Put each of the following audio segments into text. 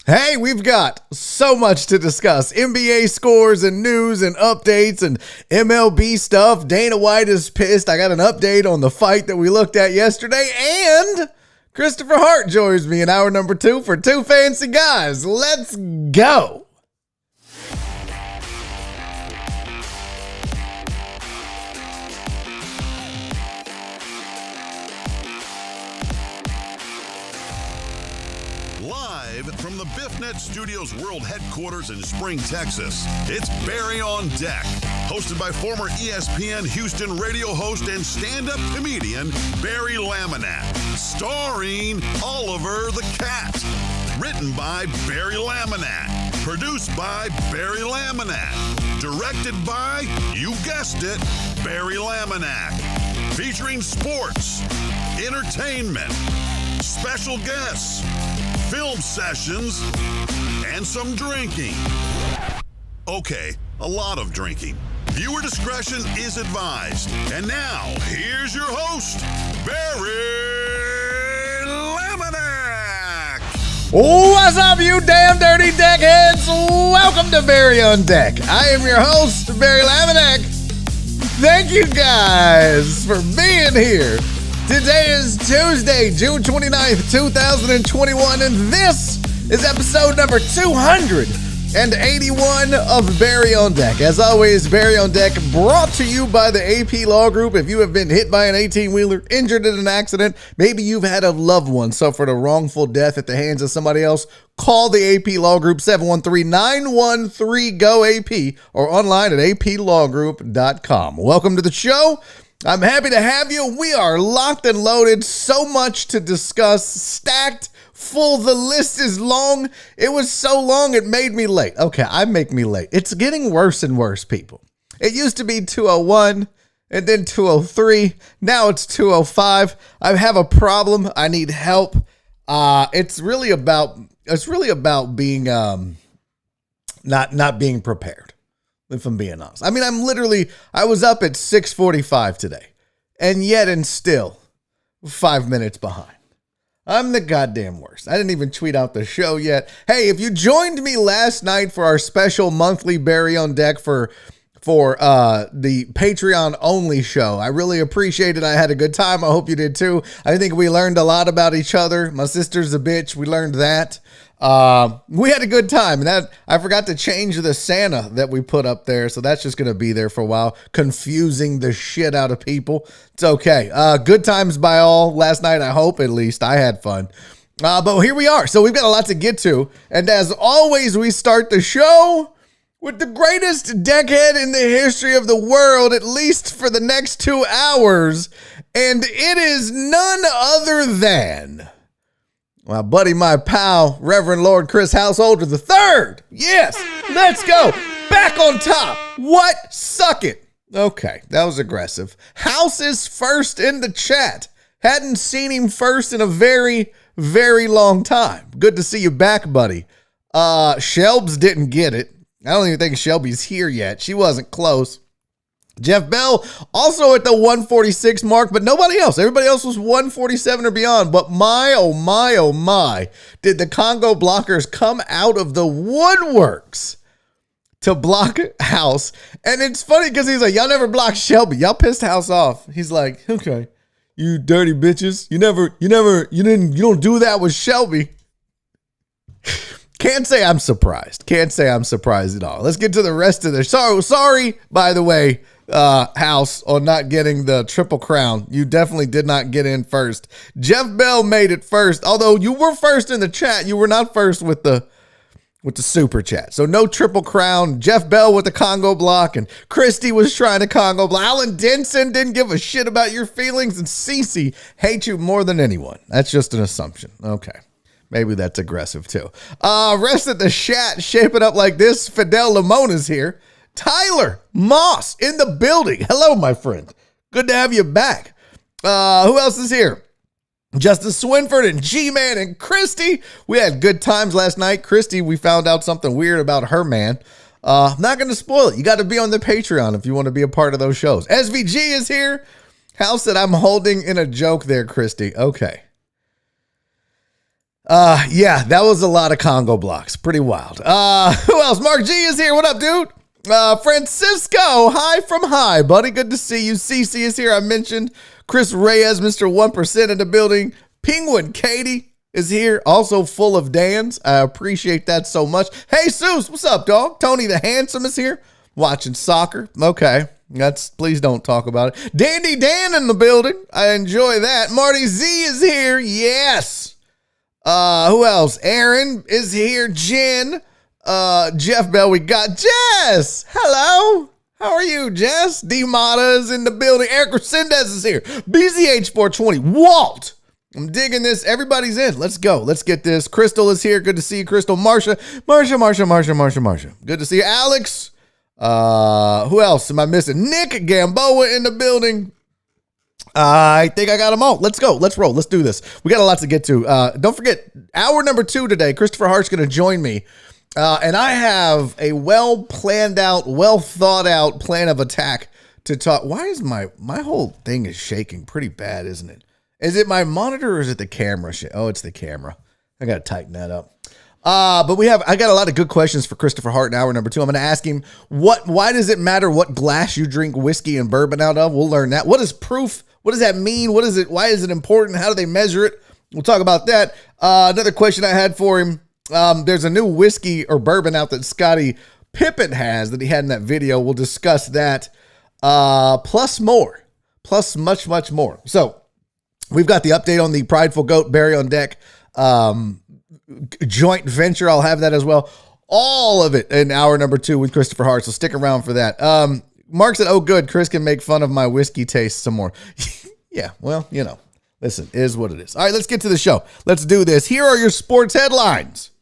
Hey, we've got so much to discuss. NBA scores and news and updates and MLB stuff. Dana White is pissed. I got an update on the fight that we looked at yesterday. And Kristopher Hart joins me in hour number 2 for Two Fancy Guys. Let's go. Live from the BiffNet Studios World Headquarters in Spring, Texas, it's Barry on Deck, hosted by former ESPN Houston radio host and stand-up comedian Barry Laminat, starring Oliver the Cat, written by Barry Laminat, produced by Barry Laminat, directed by, you guessed it, Barry Laminat, featuring sports, entertainment, special guests, film sessions, and some drinking. Okay, a lot of drinking. Viewer discretion is advised. And now, here's your host, Barry Laminack. What's up, you damn dirty deckheads? Welcome to Barry on Deck. I am your host, Barry Laminack. Thank you guys for being here. Today is Tuesday, June 29th, 2021, and this is episode number 281 of Barry on Deck. As always, Barry on Deck brought to you by the AP Law Group. If you have been hit by an 18-wheeler, injured in an accident, maybe you've had a loved one suffered a wrongful death at the hands of somebody else, call the AP Law Group, 713-913-GO-AP, or online at aplawgroup.com. Welcome to the show. I'm happy to have you. We are locked and loaded. So much to discuss. Stacked, full. The list is long. It was so long it made me late. Okay, I make me late. It's getting worse and worse, people. It used to be 2:01 and then 2:03. Now it's 2:05. I have a problem. I need help. It's really about being not being prepared. If I'm being honest. I mean, I was up at 6:45 today, and yet and still 5 minutes behind. I'm the goddamn worst. I didn't even tweet out the show yet. Hey, if you joined me last night for our special monthly Barry on Deck for the Patreon only show, I really appreciate it. I had a good time. I hope you did too. I think we learned a lot about each other. My sister's a bitch. We learned that. We had a good time, and that I forgot to change the Santa that we put up there, so that's just going to be there for a while, confusing the shit out of people. It's okay. Good times by all last night, I hope, at least. I had fun. But here we are. So we've got a lot to get to, and as always, we start the show with the greatest deckhead in the history of the world, at least for the next 2 hours, and it is none other than my buddy, my pal, Reverend Lord Chris Householder III. Yes, let's go. Back on top. What? Suck it. Okay, that was aggressive. House is first in the chat. Hadn't seen him first in a very, very long time. Good to see you back, buddy. Shelbs didn't get it. I don't even think Shelby's here yet. She wasn't close. Jeff Bell also at the 146 mark, but nobody else. Everybody else was 147 or beyond. But my, oh my, did the Congo blockers come out of the woodworks to block House. And it's funny because he's like, y'all never blocked Shelby. Y'all pissed House off. He's like, okay, you dirty bitches. You don't do that with Shelby. Can't say I'm surprised. Can't say I'm surprised at all. Let's get to the rest of this. Sorry, by the way, House, on not getting the Triple Crown. You definitely did not get in first. Jeff Bell made it first. Although you were first in the chat, you were not first with the super chat. So no Triple Crown. Jeff Bell with the Congo block, and Christy was trying to Congo block. Alan Denson didn't give a shit about your feelings, and Cece hates you more than anyone. That's just an assumption. Okay. Maybe that's aggressive too. Rest of the chat shaping up like this. Fidel Limon is here. Tyler Moss in the building. Hello, my friend. Good to have you back. Who else is here? Justice Swinford and G-Man and Christy. We had good times last night. Christy, we found out something weird about her man. I'm not going to spoil it. You got to be on the Patreon if you want to be a part of those shows. SVG is here. House that I'm holding in a joke there, Christy. Okay. Yeah, that was a lot of Congo blocks. Pretty wild. Who else? Mark G is here. What up, dude? Francisco, hi from high, buddy. Good to see you. CC is here. I mentioned Chris Reyes, Mr. 1% in the building. Penguin Katie is here, also full of Dans. I appreciate that so much. Hey, Seuss, what's up, dog? Tony the Handsome is here, watching soccer. Okay, please don't talk about it. Dandy Dan in the building. I enjoy that. Marty Z is here. Yes. Who else? Aaron is here. Jen. Jeff Bell. We got Jess. Hello. How are you, Jess? D Mata is in the building. Eric Resendez is here. BZH 420. Walt. I'm digging this. Everybody's in. Let's go. Let's get this. Crystal is here. Good to see you, Crystal. Marsha. Good to see you. Alex. Who else am I missing? Nick Gamboa in the building. I think I got them all. Let's go. Let's roll. Let's do this. We got a lot to get to. Don't forget, hour number 2 today, Kristopher Hart's going to join me. And I have a well planned out, well thought out plan of attack to talk. Why is my whole thing is shaking pretty bad, isn't it? Is it my monitor or is it the camera? Oh, it's the camera. I got to tighten that up. But I got a lot of good questions for Kristopher Hart in hour number 2. I'm going to ask him why does it matter what glass you drink whiskey and bourbon out of? We'll learn that. What is proof? What does that mean? What is it? Why is it important? How do they measure it? We'll talk about that. Another question I had for him. There's a new whiskey or bourbon out that Scottie Pippen has that he had in that video. We'll discuss that. Plus more. Plus much, much more. So we've got the update on the Prideful Goat Barry on Deck joint venture. I'll have that as well. All of it in hour number 2 with Kristopher Hart. So stick around for that. Mark said, oh, good. Chris can make fun of my whiskey taste some more. Yeah, well, listen, it is what it is. All right, let's get to the show. Let's do this. Here are your sports headlines.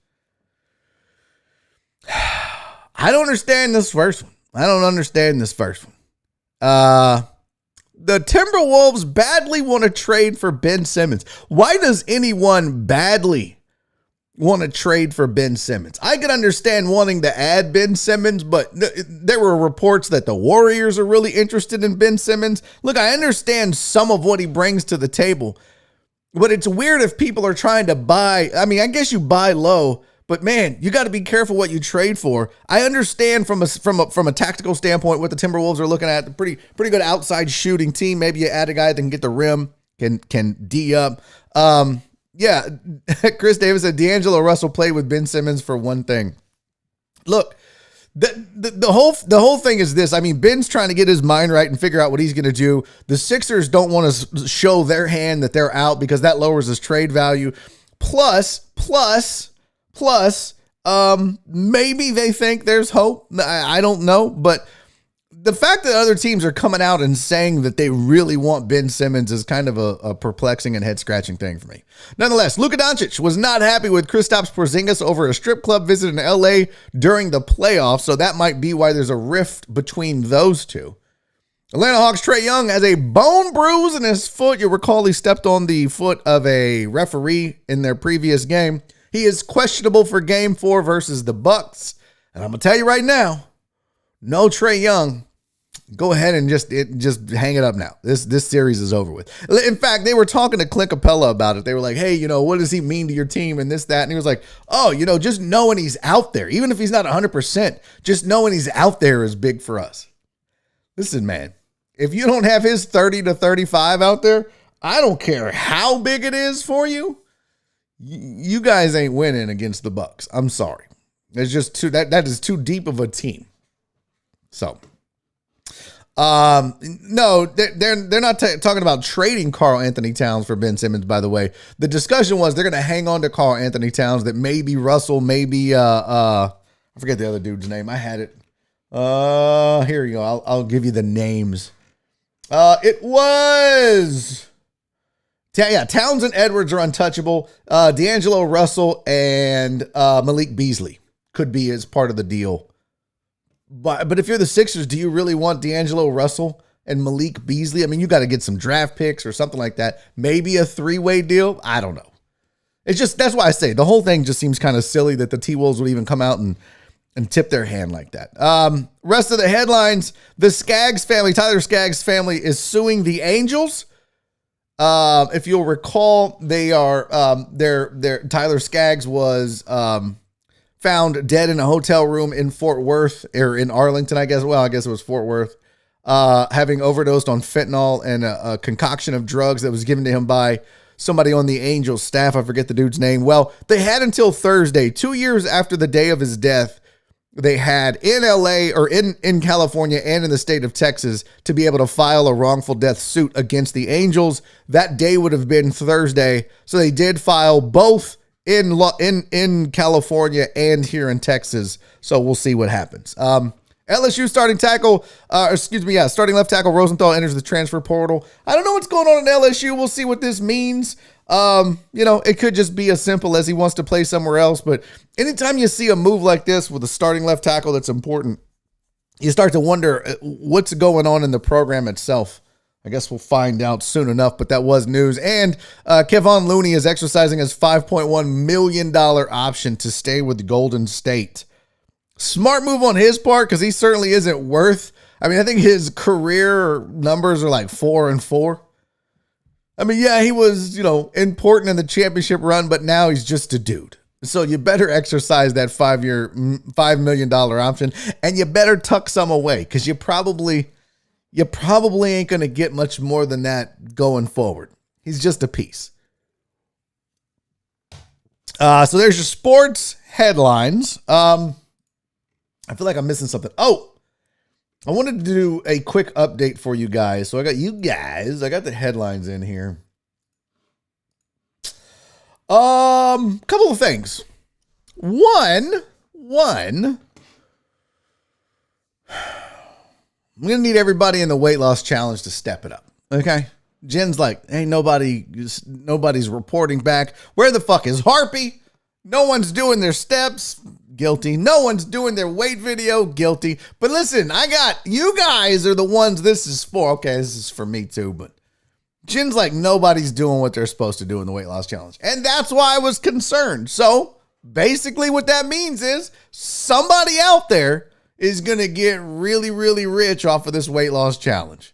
I don't understand this first one. The Timberwolves badly want to trade for Ben Simmons. Why does anyone badly want to trade for Ben Simmons? I can understand wanting to add Ben Simmons, but there were reports that the Warriors are really interested in Ben Simmons. Look, I understand some of what he brings to the table, but it's weird if people are trying to buy. I mean, I guess you buy low, but man, you got to be careful what you trade for. I understand from a tactical standpoint what the Timberwolves are looking at. Pretty good outside shooting team. Maybe you add a guy that can get the rim, can D up. Yeah, Chris Davis said D'Angelo Russell played with Ben Simmons for one thing. Look, the whole thing is this. I mean, Ben's trying to get his mind right and figure out what he's going to do. The Sixers don't want to show their hand that they're out because that lowers his trade value. Plus, maybe they think there's hope. I don't know, but the fact that other teams are coming out and saying that they really want Ben Simmons is kind of a perplexing and head-scratching thing for me. Nonetheless, Luka Doncic was not happy with Kristaps Porzingis over a strip club visit in LA during the playoffs, so that might be why there's a rift between those two. Atlanta Hawks Trae Young has a bone bruise in his foot. You'll recall he stepped on the foot of a referee in their previous game. He is questionable for Game 4 versus the Bucks, and I'm going to tell you right now, no Trae Young. Go ahead and just hang it up now. This series is over with. In fact, they were talking to Clint Capella about it. They were like, hey, what does he mean to your team and this, that? And he was like, oh, just knowing he's out there, even if he's not 100%, just knowing he's out there is big for us. Listen, man, if you don't have his 30 to 35 out there, I don't care how big it is for you. You guys ain't winning against the Bucks. I'm sorry. It's just that is too deep of a team. So, no, they're not talking about trading Karl Anthony Towns for Ben Simmons, by the way. The discussion was they're going to hang on to Karl Anthony Towns, that maybe Russell, maybe, I forget the other dude's name. I had it. Here you go. I'll give you the names. It was, Towns and Edwards are untouchable. D'Angelo Russell and Malik Beasley could be as part of the deal. But if you're the Sixers, do you really want D'Angelo Russell and Malik Beasley? I mean, you got to get some draft picks or something like that. Maybe a 3-way deal. I don't know. It's just, that's why I say the whole thing just seems kind of silly that the T-Wolves would even come out and tip their hand like that. Rest of the headlines, the Skaggs family, Tyler Skaggs' family is suing the Angels If you'll recall, they are their Tyler Skaggs was found dead in a hotel room in Fort Worth, or in Arlington, I guess. Well, I guess it was Fort Worth, having overdosed on fentanyl and a concoction of drugs that was given to him by somebody on the Angels staff. I forget the dude's name. Well, they had until Thursday, 2 years after the day of his death, they had in LA or in California and in the state of Texas to be able to file a wrongful death suit against the Angels. That day would have been Thursday. So they did file both in California and here in Texas. So we'll see what happens. LSU starting left tackle Rosenthal enters the transfer portal. I don't know what's going on in LSU. We'll see what this means. It could just be as simple as he wants to play somewhere else. But anytime you see a move like this with a starting left tackle that's important, you start to wonder what's going on in the program itself. I guess we'll find out soon enough, but that was news. And Kevon Looney is exercising his $5.1 million option to stay with Golden State. Smart move on his part, because he certainly isn't worth. I mean, I think his career numbers are like 4-4. I mean, yeah, he was, important in the championship run, but now he's just a dude. So you better exercise that $5 million option, and you better tuck some away, because you probably ain't going to get much more than that going forward. He's just a piece. So there's your sports headlines. I feel like I'm missing something. Oh, I wanted to do a quick update for you guys. So I got the headlines in here. Couple of things. One, I'm going to need everybody in the weight loss challenge to step it up. Okay. Jen's like, hey, nobody's reporting back. Where the fuck is Harpy? No one's doing their steps. Guilty. No one's doing their weight video. Guilty. But listen, you guys are the ones this is for. Okay, this is for me too, but Jen's like, nobody's doing what they're supposed to do in the weight loss challenge. And that's why I was concerned. So basically what that means is somebody out there is going to get really, really rich off of this weight loss challenge.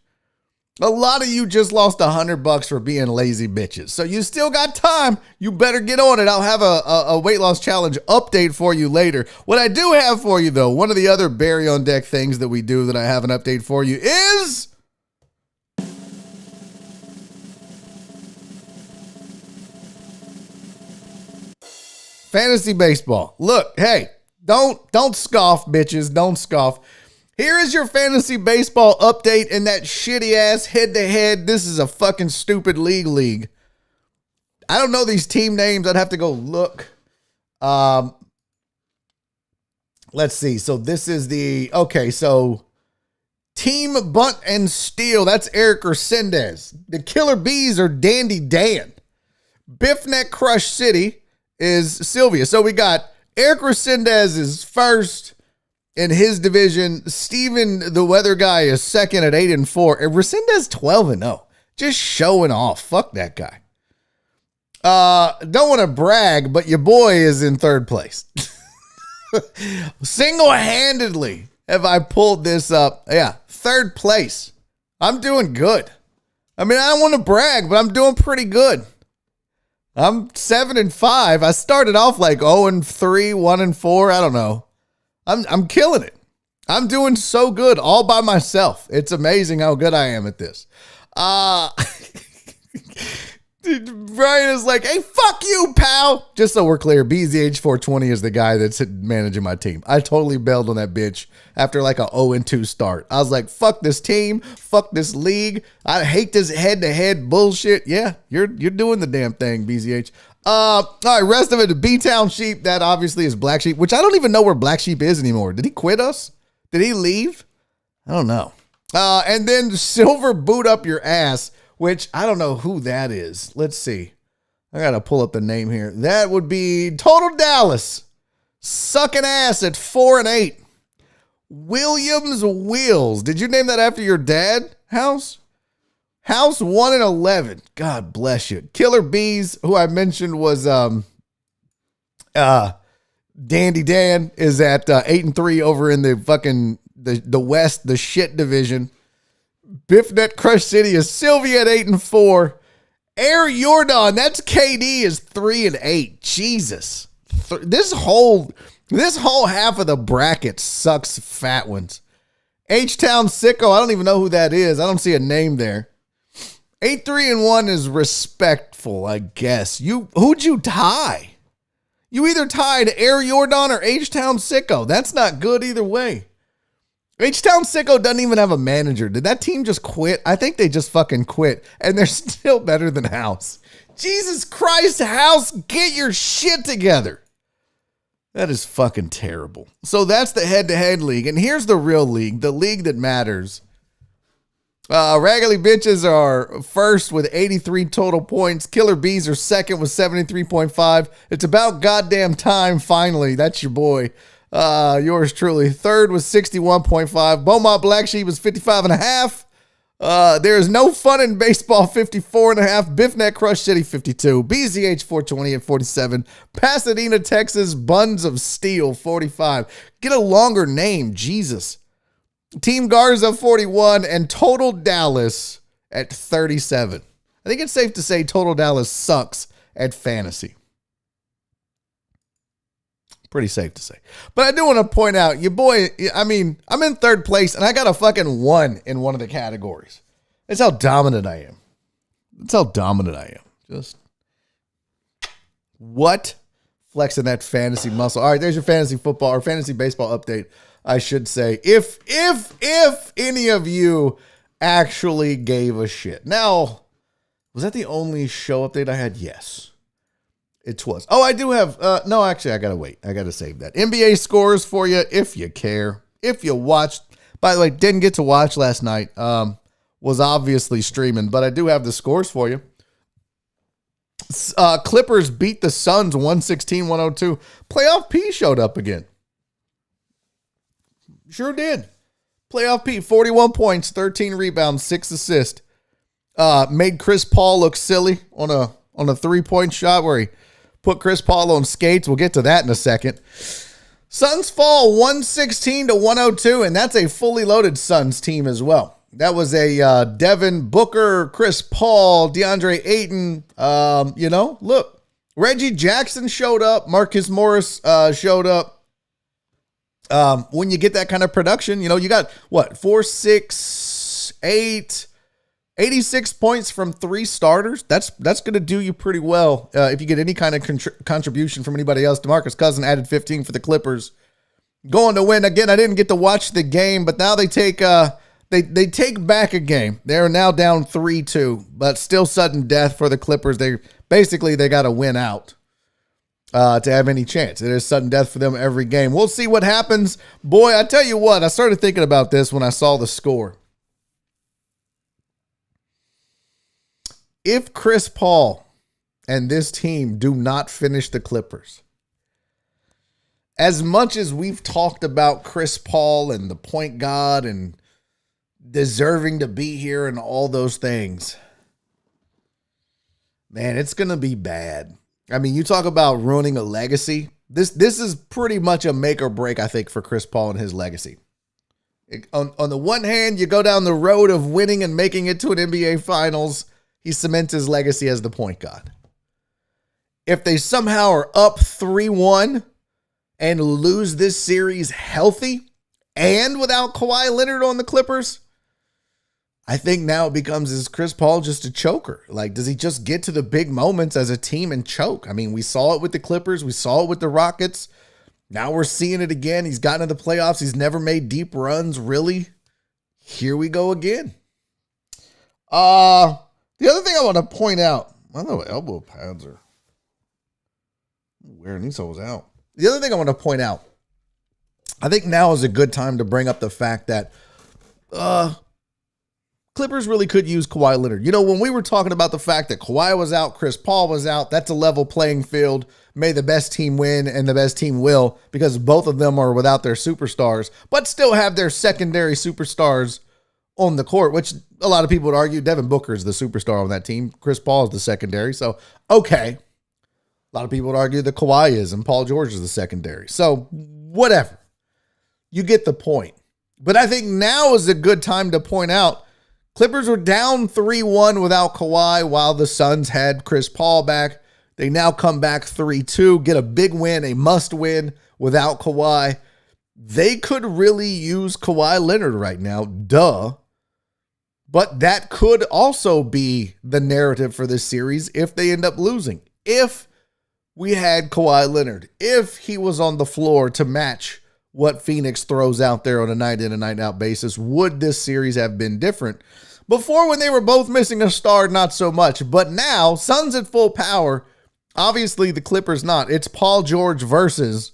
A lot of you just lost $100 for being lazy bitches. So you still got time. You better get on it. I'll have a weight loss challenge update for you later. What I do have for you, though, one of the other Barry on Deck things that we do that I have an update for you is fantasy baseball. Look, hey, don't scoff, bitches. Don't scoff. Here is your fantasy baseball update in that shitty ass head-to-head. This is a fucking stupid league. I don't know these team names. I'd have to go look. Let's see. So this is so Team Bunt and Steal. That's Eric Resendez. The Killer Bees are Dandy Dan. Biffneck Crush City is Sylvia. So we got Eric Resendez is first in his division. Steven, the weather guy, is second at 8-4. And Resendez 12-0. Just showing off. Fuck that guy. Don't want to brag, but your boy is in third place. Single-handedly have I pulled this up. Yeah, third place. I'm doing good. I mean, I don't want to brag, but I'm doing pretty good. I'm 7-5. I started off like 0-3, 1-4. I don't know. I'm killing it. I'm doing so good all by myself. It's amazing how good I am at this. Brian is like, hey, fuck you, pal. Just so we're clear, BZH420 is the guy that's managing my team. I totally bailed on that bitch after like a 0-2 start. I was like, fuck this team. Fuck this league. I hate this head-to-head bullshit. Yeah, you're doing the damn thing, BZH. All right, rest of it, the B-Town Sheep, that obviously is Black Sheep, which I don't even know where Black Sheep is anymore. Did he quit us? Did he leave? I don't know. And then Silver Boot Up Your Ass, which I don't know who that is. Let's see. I got to pull up the name here. That would be Total Dallas. Sucking ass at 4-8. Williams Wheels. Did you name that after your dad, House? House 1-11. God bless you. Killer Bees, who I mentioned was Dandy Dan, is at 8-3 over in the fucking the West, the shit division. Biffnet Crush City is Sylvia at 8-4. Air Jordan, that's KD is 3-8. Jesus. This whole half of the bracket sucks fat ones. H-Town Sicko, I don't even know who that is. I don't see a name there. 8-3-1 is respectful, I guess. Who'd you tie? You either tied Air Jordan or H-Town Sicko. That's not good either way. H-Town Sicko doesn't even have a manager. Did that team just quit? I think they just fucking quit, and they're still better than House. Jesus Christ, House, get your shit together. That is fucking terrible. So that's the head-to-head league, and here's the real league, the league that matters. Raggedy Bitches are first with 83 total points. Killer Bees are second with 73.5. It's about goddamn time, finally. That's your boy. Yours truly. Third was 61.5. Beaumont Black Sheep was 55.5. There is no fun in baseball, 54.5. Biffnet Crush City, 52. BZH 420 at 47. Pasadena, Texas, Buns of Steel, 45. Get a longer name, Jesus. Team Garza, 41. And Total Dallas at 37. I think it's safe to say Total Dallas sucks at fantasy. Pretty safe to say. But I do want to point out, your boy, I mean, I'm in third place, and I got a fucking 1 in one of the categories. That's how dominant I am. Just, what? Flexing that fantasy muscle. All right, there's your fantasy football, or fantasy baseball update, I should say. If any of you actually gave a shit. Now, was that the only show update I had? Yes. It was. Oh, I do have, no, actually, I gotta wait. I gotta save that. NBA scores for you, if you care. If you watched, by the way, didn't get to watch last night, was obviously streaming, but I do have the scores for you. Clippers beat the Suns 116-102. Playoff P showed up again. Sure did. Playoff P, 41 points, 13 rebounds, 6 assists. Made Chris Paul look silly on a 3-point shot where he put Chris Paul on skates. We'll get to that in a second. Suns fall 116-102, and that's a fully loaded Suns team as well. That was a Devin Booker, Chris Paul, DeAndre Ayton. Look, Reggie Jackson showed up. Marcus Morris showed up. When you get that kind of production, you got what, 4, 6, 8, 86 points from 3 starters. That's going to do you pretty well if you get any kind of contribution from anybody else. DeMarcus Cousins added 15 for the Clippers. Going to win. Again, I didn't get to watch the game, but now they take back a game. They're now down 3-2, but still sudden death for the Clippers. They got to win out to have any chance. It is sudden death for them every game. We'll see what happens. Boy, I tell you what, I started thinking about this when I saw the score. If Chris Paul and this team do not finish the Clippers, as much as we've talked about Chris Paul and the point guard and deserving to be here and all those things, man, it's going to be bad. I mean, you talk about ruining a legacy. This is pretty much a make or break, I think, for Chris Paul and his legacy. On the one hand, you go down the road of winning and making it to an NBA Finals. He cements his legacy as the point guard. If they somehow are up 3-1 and lose this series healthy and without Kawhi Leonard on the Clippers, I think now it becomes, is Chris Paul just a choker? Like, does he just get to the big moments as a team and choke? I mean, we saw it with the Clippers. We saw it with the Rockets. Now we're seeing it again. He's gotten to the playoffs. He's never made deep runs, really. Here we go again. The other thing I want to point out, I know elbow pads are wearing these holes out. The other thing I want to point out, I think now is a good time to bring up the fact that Clippers really could use Kawhi Leonard. When we were talking about the fact that Kawhi was out, Chris Paul was out, that's a level playing field. May the best team win, and the best team will, because both of them are without their superstars, but still have their secondary superstars on the court, which a lot of people would argue Devin Booker is the superstar on that team. Chris Paul is the secondary. So, okay. A lot of people would argue that Kawhi is and Paul George is the secondary. So, whatever. You get the point. But I think now is a good time to point out Clippers were down 3-1 without Kawhi while the Suns had Chris Paul back. They now come back 3-2, get a big win, a must win without Kawhi. They could really use Kawhi Leonard right now, duh. But that could also be the narrative for this series if they end up losing. If we had Kawhi Leonard, if he was on the floor to match what Phoenix throws out there on a night in and night out basis, would this series have been different? Before, when they were both missing a star, not so much. But now, Suns at full power. Obviously, the Clippers not. It's Paul George versus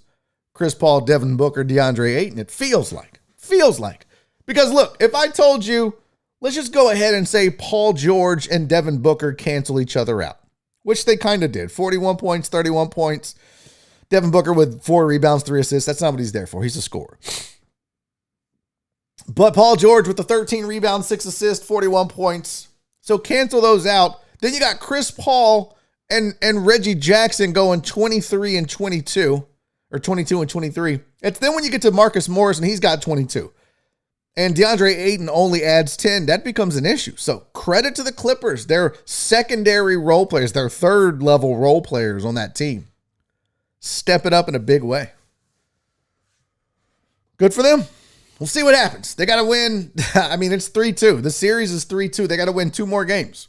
Chris Paul, Devin Booker, DeAndre Ayton. It feels like. Because look, if I told you, let's just go ahead and say Paul George and Devin Booker cancel each other out, which they kind of did. 41 points, 31 points. Devin Booker with 4 rebounds, 3 assists. That's not what he's there for. He's a scorer. But Paul George with the 13 rebounds, 6 assists, 41 points. So cancel those out. Then you got Chris Paul and Reggie Jackson going 23 and 22, or 22 and 23. It's then when you get to Marcus Morris and he's got 22. And DeAndre Ayton only adds 10. That becomes an issue. So credit to the Clippers. They're secondary role players. They're third level role players on that team. Step it up in a big way. Good for them. We'll see what happens. They got to win. I mean, it's 3-2. The series is 3-2. They got to win 2 more games.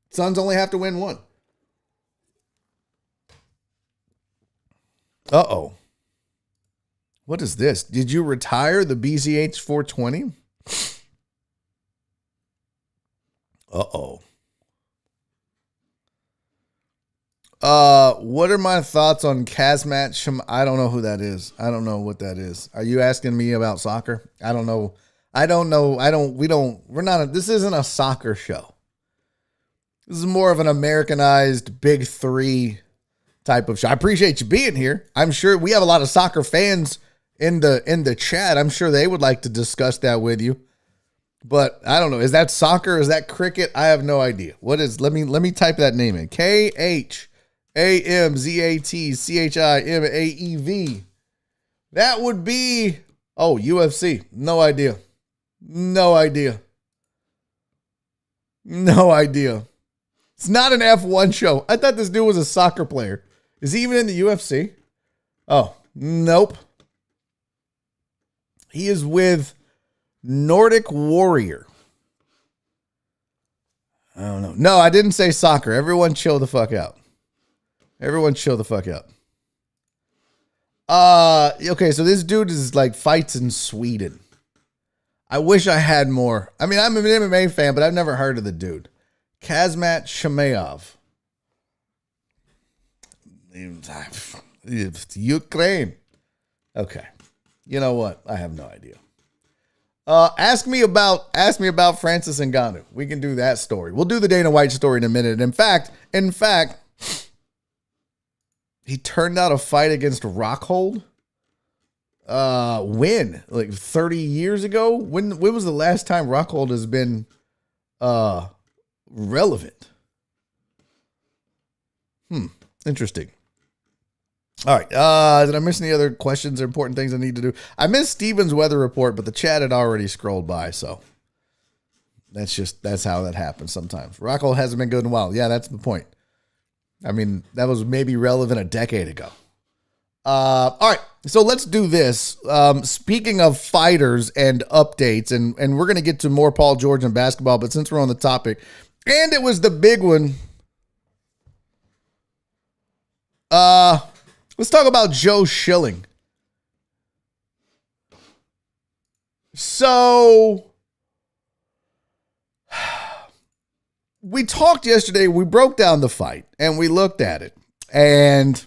Suns only have to win 1. Uh-oh. What is this? Did you retire the BCH 420? Uh-oh. What are my thoughts on Kazmat? I don't know who that is. I don't know what that is. Are you asking me about soccer? I don't know. This isn't a soccer show. This is more of an Americanized Big Three type of show. I appreciate you being here. I'm sure we have a lot of soccer fans in the chat. I'm sure they would like to discuss that with you. But I don't know. Is that soccer? Is that cricket? I have no idea. What is, let me type that name in. KHAMZATCHIMAEV. That would be, UFC. No idea. It's not an F1 show. I thought this dude was a soccer player. Is he even in the UFC? Oh, nope. He is with Nordic Warrior. I don't know. No, I didn't say soccer. Everyone chill the fuck out. Okay, so this dude is like fights in Sweden. I wish I had more. I mean, I'm an MMA fan, but I've never heard of the dude. Kazmat Shemaev. Ukraine. Okay. You know what? I have no idea. Ask me about Francis Ngannou. We can do that story. We'll do the Dana White story in a minute. In fact, he turned out a fight against Rockhold. When? Like 30 years ago? When was the last time Rockhold has been relevant? Interesting. All right. Did I miss any other questions or important things I need to do? I missed Steven's weather report, but the chat had already scrolled by, so that's how that happens sometimes. Rockhold hasn't been good in a while. Yeah, that's the point. I mean, that was maybe relevant a decade ago. All right. So let's do this. Speaking of fighters and updates, and we're going to get to more Paul George and basketball, but since we're on the topic, and it was the big one, let's talk about Joe Schilling. So we talked yesterday, we broke down the fight and we looked at it, and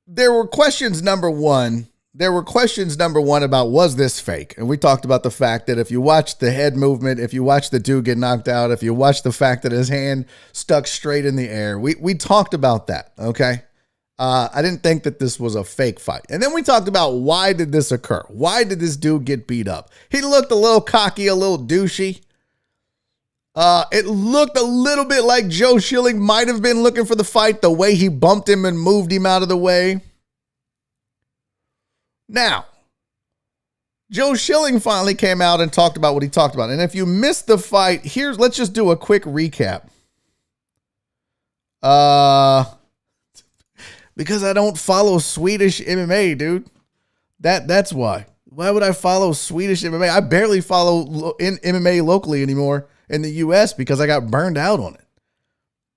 there were questions number one about, was this fake? And we talked about the fact that if you watch the head movement, if you watch the dude get knocked out, if you watch the fact that his hand stuck straight in the air, we talked about that, okay? I didn't think that this was a fake fight. And then we talked about, why did this occur? Why did this dude get beat up? He looked a little cocky, a little douchey. It looked a little bit like Joe Schilling might have been looking for the fight, the way he bumped him and moved him out of the way. Now, Joe Schilling finally came out and talked about what he talked about. And if you missed the fight, let's just do a quick recap. Because I don't follow Swedish MMA, dude. That's why. Why would I follow Swedish MMA? I barely follow in MMA locally anymore in the US because I got burned out on it.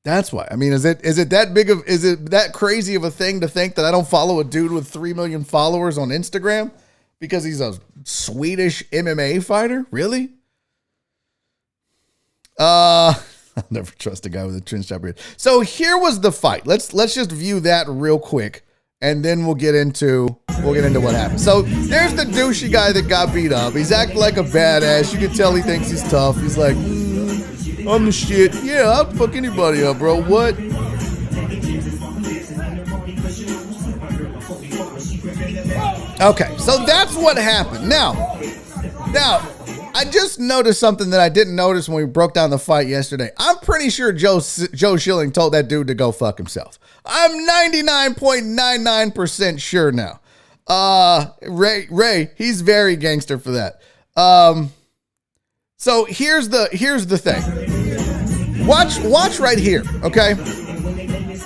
That's why. I mean, is it that crazy of a thing to think that I don't follow a dude with 3 million followers on Instagram because he's a Swedish MMA fighter? Really? I'll never trust a guy with a trench top beard. So here was the fight. Let's just view that real quick, and then we'll get into what happened. So there's the douchey guy that got beat up. He's acting like a badass. You can tell he thinks he's tough. He's like, I'm the shit. Yeah, I'll fuck anybody up, bro. What? Okay, so that's what happened. Now, I just noticed something that I didn't notice when we broke down the fight yesterday. I'm pretty sure Joe Schilling told that dude to go fuck himself. I'm 99.99% sure now. Ray, he's very gangster for that. So here's the thing. Watch right here, okay?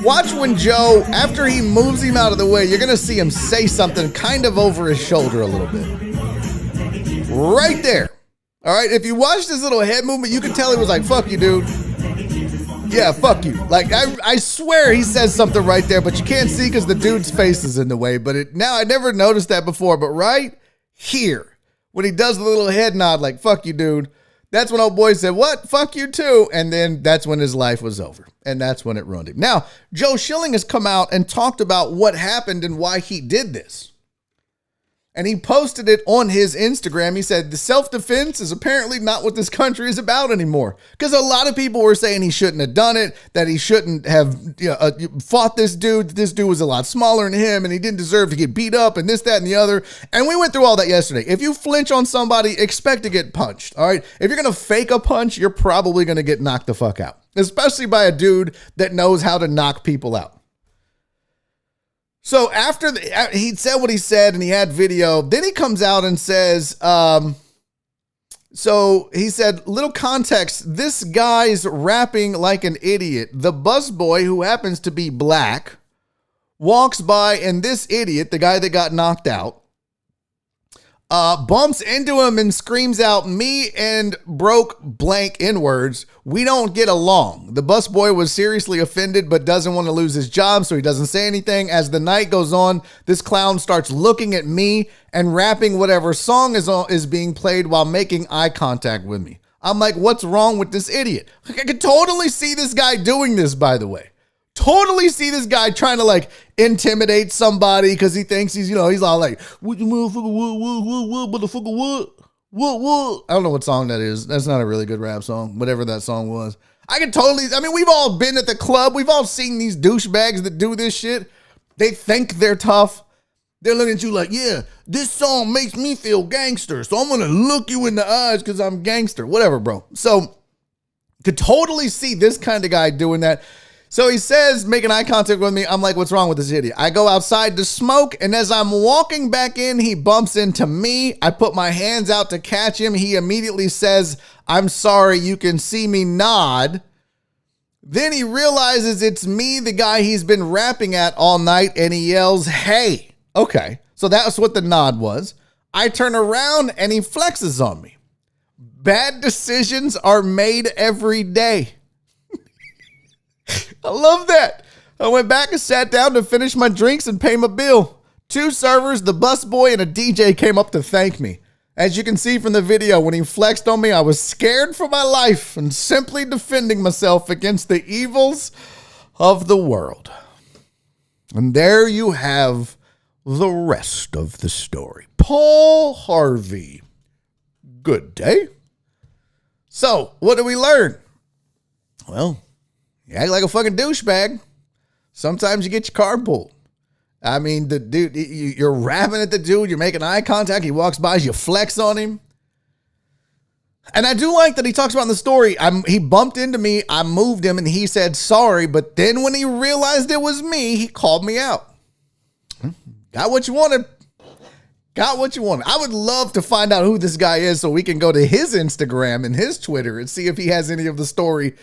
Watch when Joe, after he moves him out of the way, you're gonna see him say something kind of over his shoulder a little bit. Right there. All right, if you watch this little head movement, you can tell he was like, fuck you, dude. Yeah, fuck you. Like, I swear he says something right there, but you can't see because the dude's face is in the way. But now I never noticed that before, but right here, when he does the little head nod like, fuck you, dude, that's when old boy said, what? Fuck you too. And then that's when his life was over. And that's when it ruined him. Now, Joe Schilling has come out and talked about what happened and why he did this. And he posted it on his Instagram. He said, the self-defense is apparently not what this country is about anymore. Because a lot of people were saying he shouldn't have done it, that he shouldn't have fought this dude. This dude was a lot smaller than him, and he didn't deserve to get beat up, and this, that, and the other. And we went through all that yesterday. If you flinch on somebody, expect to get punched, all right? If you're going to fake a punch, you're probably going to get knocked the fuck out. Especially by a dude that knows how to knock people out. So after he said what he said and he had video, then he comes out and says, so he said, little context, this guy's rapping like an idiot. The busboy, who happens to be black, walks by and this idiot, the guy that got knocked out, bumps into him and screams out, me and broke blank N-words. We don't get along. The busboy was seriously offended, but doesn't want to lose his job, so he doesn't say anything. As the night goes on, this clown starts looking at me and rapping whatever song is being played while making eye contact with me. I'm like, what's wrong with this idiot? I could totally see this guy doing this, by the way. Totally see this guy trying to like intimidate somebody because he thinks he's all like, what you motherfucker, what, motherfucker, what? I don't know what song that is. That's not a really good rap song, whatever that song was. We've all been at the club. We've all seen these douchebags that do this shit. They think they're tough. They're looking at you like, yeah, this song makes me feel gangster, so I'm going to look you in the eyes because I'm gangster. Whatever, bro. So could totally see this kind of guy doing that. So he says, making eye contact with me. I'm like, what's wrong with this idiot? I go outside to smoke, and as I'm walking back in, he bumps into me. I put my hands out to catch him. He immediately says, I'm sorry, you can see me nod. Then he realizes it's me, the guy he's been rapping at all night, and he yells, hey. Okay, so that's what the nod was. I turn around, and he flexes on me. Bad decisions are made every day. I love that. I went back and sat down to finish my drinks and pay my bill. 2 servers, the busboy, and a DJ came up to thank me. As you can see from the video, when he flexed on me, I was scared for my life and simply defending myself against the evils of the world. And there you have the rest of the story. Paul Harvey. Good day. So, what did we learn? Well, you act like a fucking douchebag. Sometimes you get your car pulled. I mean, the dude, you're rapping at the dude. You're making eye contact. He walks by, you flex on him. And I do like that he talks about in the story, he bumped into me, I moved him, and he said sorry. But then when he realized it was me, he called me out. Got what you wanted. Got what you want. I would love to find out who this guy is so we can go to his Instagram and his Twitter and see if he has any of the story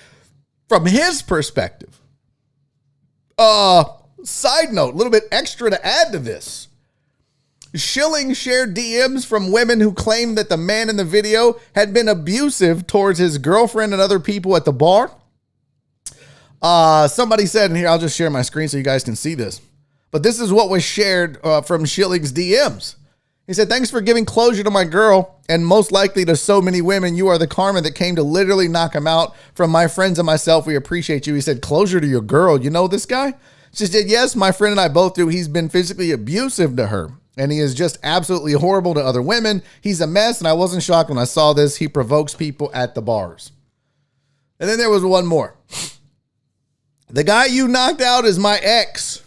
from his perspective. Side note, a little bit extra to add to this. Schilling shared DMs from women who claimed that the man in the video had been abusive towards his girlfriend and other people at the bar. Somebody said, and here, I'll just share my screen so you guys can see this. But this is what was shared from Schilling's DMs. He said, thanks for giving closure to my girl and most likely to so many women. You are the karma that came to literally knock him out. From my friends and myself, we appreciate you. He said, closure to your girl. You know this guy? She said, yes, my friend and I both do. He's been physically abusive to her. And he is just absolutely horrible to other women. He's a mess. And I wasn't shocked when I saw this. He provokes people at the bars. And then there was one more. The guy you knocked out is my ex.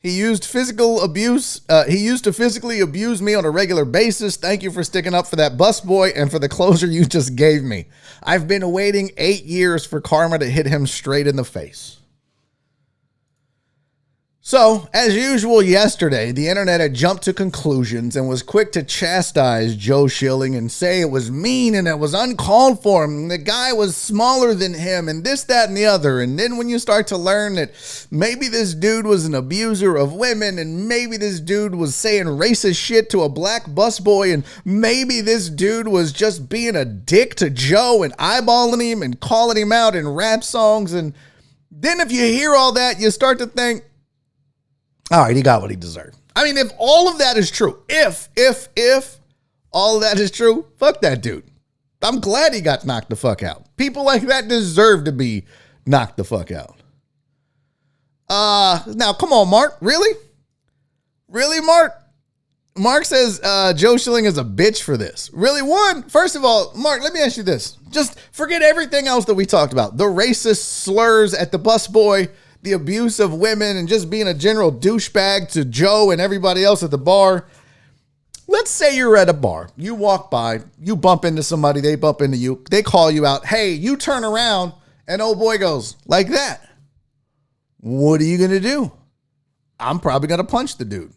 He used physical abuse. He used to physically abuse me on a regular basis. Thank you for sticking up for that busboy and for the closure you just gave me. I've been waiting 8 years for karma to hit him straight in the face. So, as usual yesterday, the internet had jumped to conclusions and was quick to chastise Joe Schilling and say it was mean and it was uncalled for him. The guy was smaller than him and this, that, and the other. And then when you start to learn that maybe this dude was an abuser of women and maybe this dude was saying racist shit to a black busboy and maybe this dude was just being a dick to Joe and eyeballing him and calling him out in rap songs. And then if you hear all that, you start to think, all right, he got what he deserved. I mean, if all of that is true, if all of that is true, fuck that dude. I'm glad he got knocked the fuck out. People like that deserve to be knocked the fuck out. Now, come on, Mark. Really? Really, Mark? Mark says Joe Schilling is a bitch for this. Really? First of all, Mark, let me ask you this. Just forget everything else that we talked about. The racist slurs at the busboy, the abuse of women, and just being a general douchebag to Joe and everybody else at the bar. Let's say you're at a bar. You walk by, you bump into somebody, they bump into you, they call you out. Hey, you turn around, and old boy goes like that. What are you going to do? I'm probably going to punch the dude.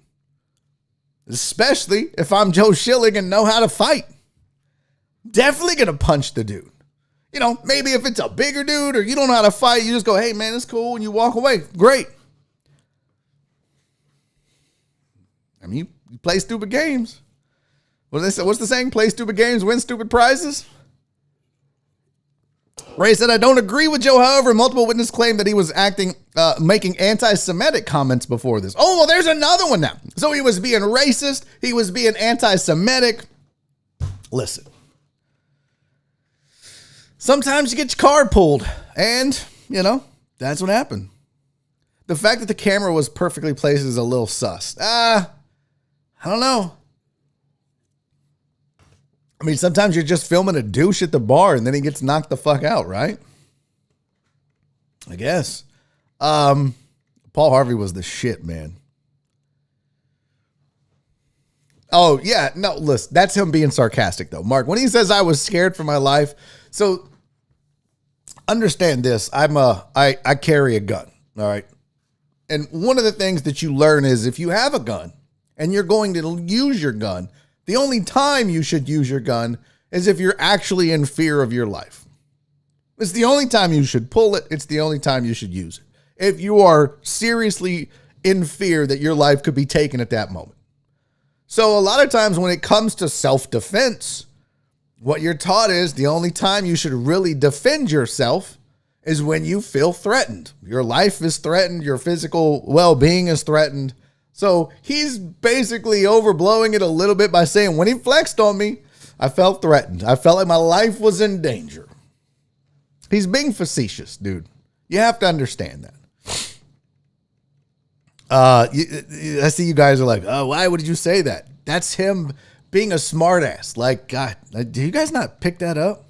Especially if I'm Joe Schilling and know how to fight. Definitely going to punch the dude. You know, maybe if it's a bigger dude or you don't know how to fight, you just go, hey, man, it's cool, and you walk away. Great. I mean, you play stupid games. What do they say? What's the saying? Play stupid games, win stupid prizes? Ray said, I don't agree with Joe. However, multiple witnesses claim that he was making anti-Semitic comments before this. Oh, well, there's another one now. So he was being racist. He was being anti-Semitic. Listen. Sometimes you get your card pulled, and, you know, that's what happened. The fact that the camera was perfectly placed is a little sus. I don't know. I mean, sometimes you're just filming a douche at the bar, and then he gets knocked the fuck out, right? I guess. Paul Harvey was the shit, man. Oh, yeah, no, listen, that's him being sarcastic, though. Mark, when he says I was scared for my life, so understand this. I carry a gun, all right? And one of the things that you learn is if you have a gun and you're going to use your gun, the only time you should use your gun is if you're actually in fear of your life. It's the only time you should pull it. It's the only time you should use it. If you are seriously in fear that your life could be taken at that moment. So a lot of times when it comes to self-defense, what you're taught is the only time you should really defend yourself is when you feel threatened. Your life is threatened. Your physical well-being is threatened. So he's basically overblowing it a little bit by saying when he flexed on me, I felt threatened. I felt like my life was in danger. He's being facetious, dude. You have to understand that. I see you guys are like, oh, why would you say that? That's him being a smartass. Like, God, do you guys not pick that up?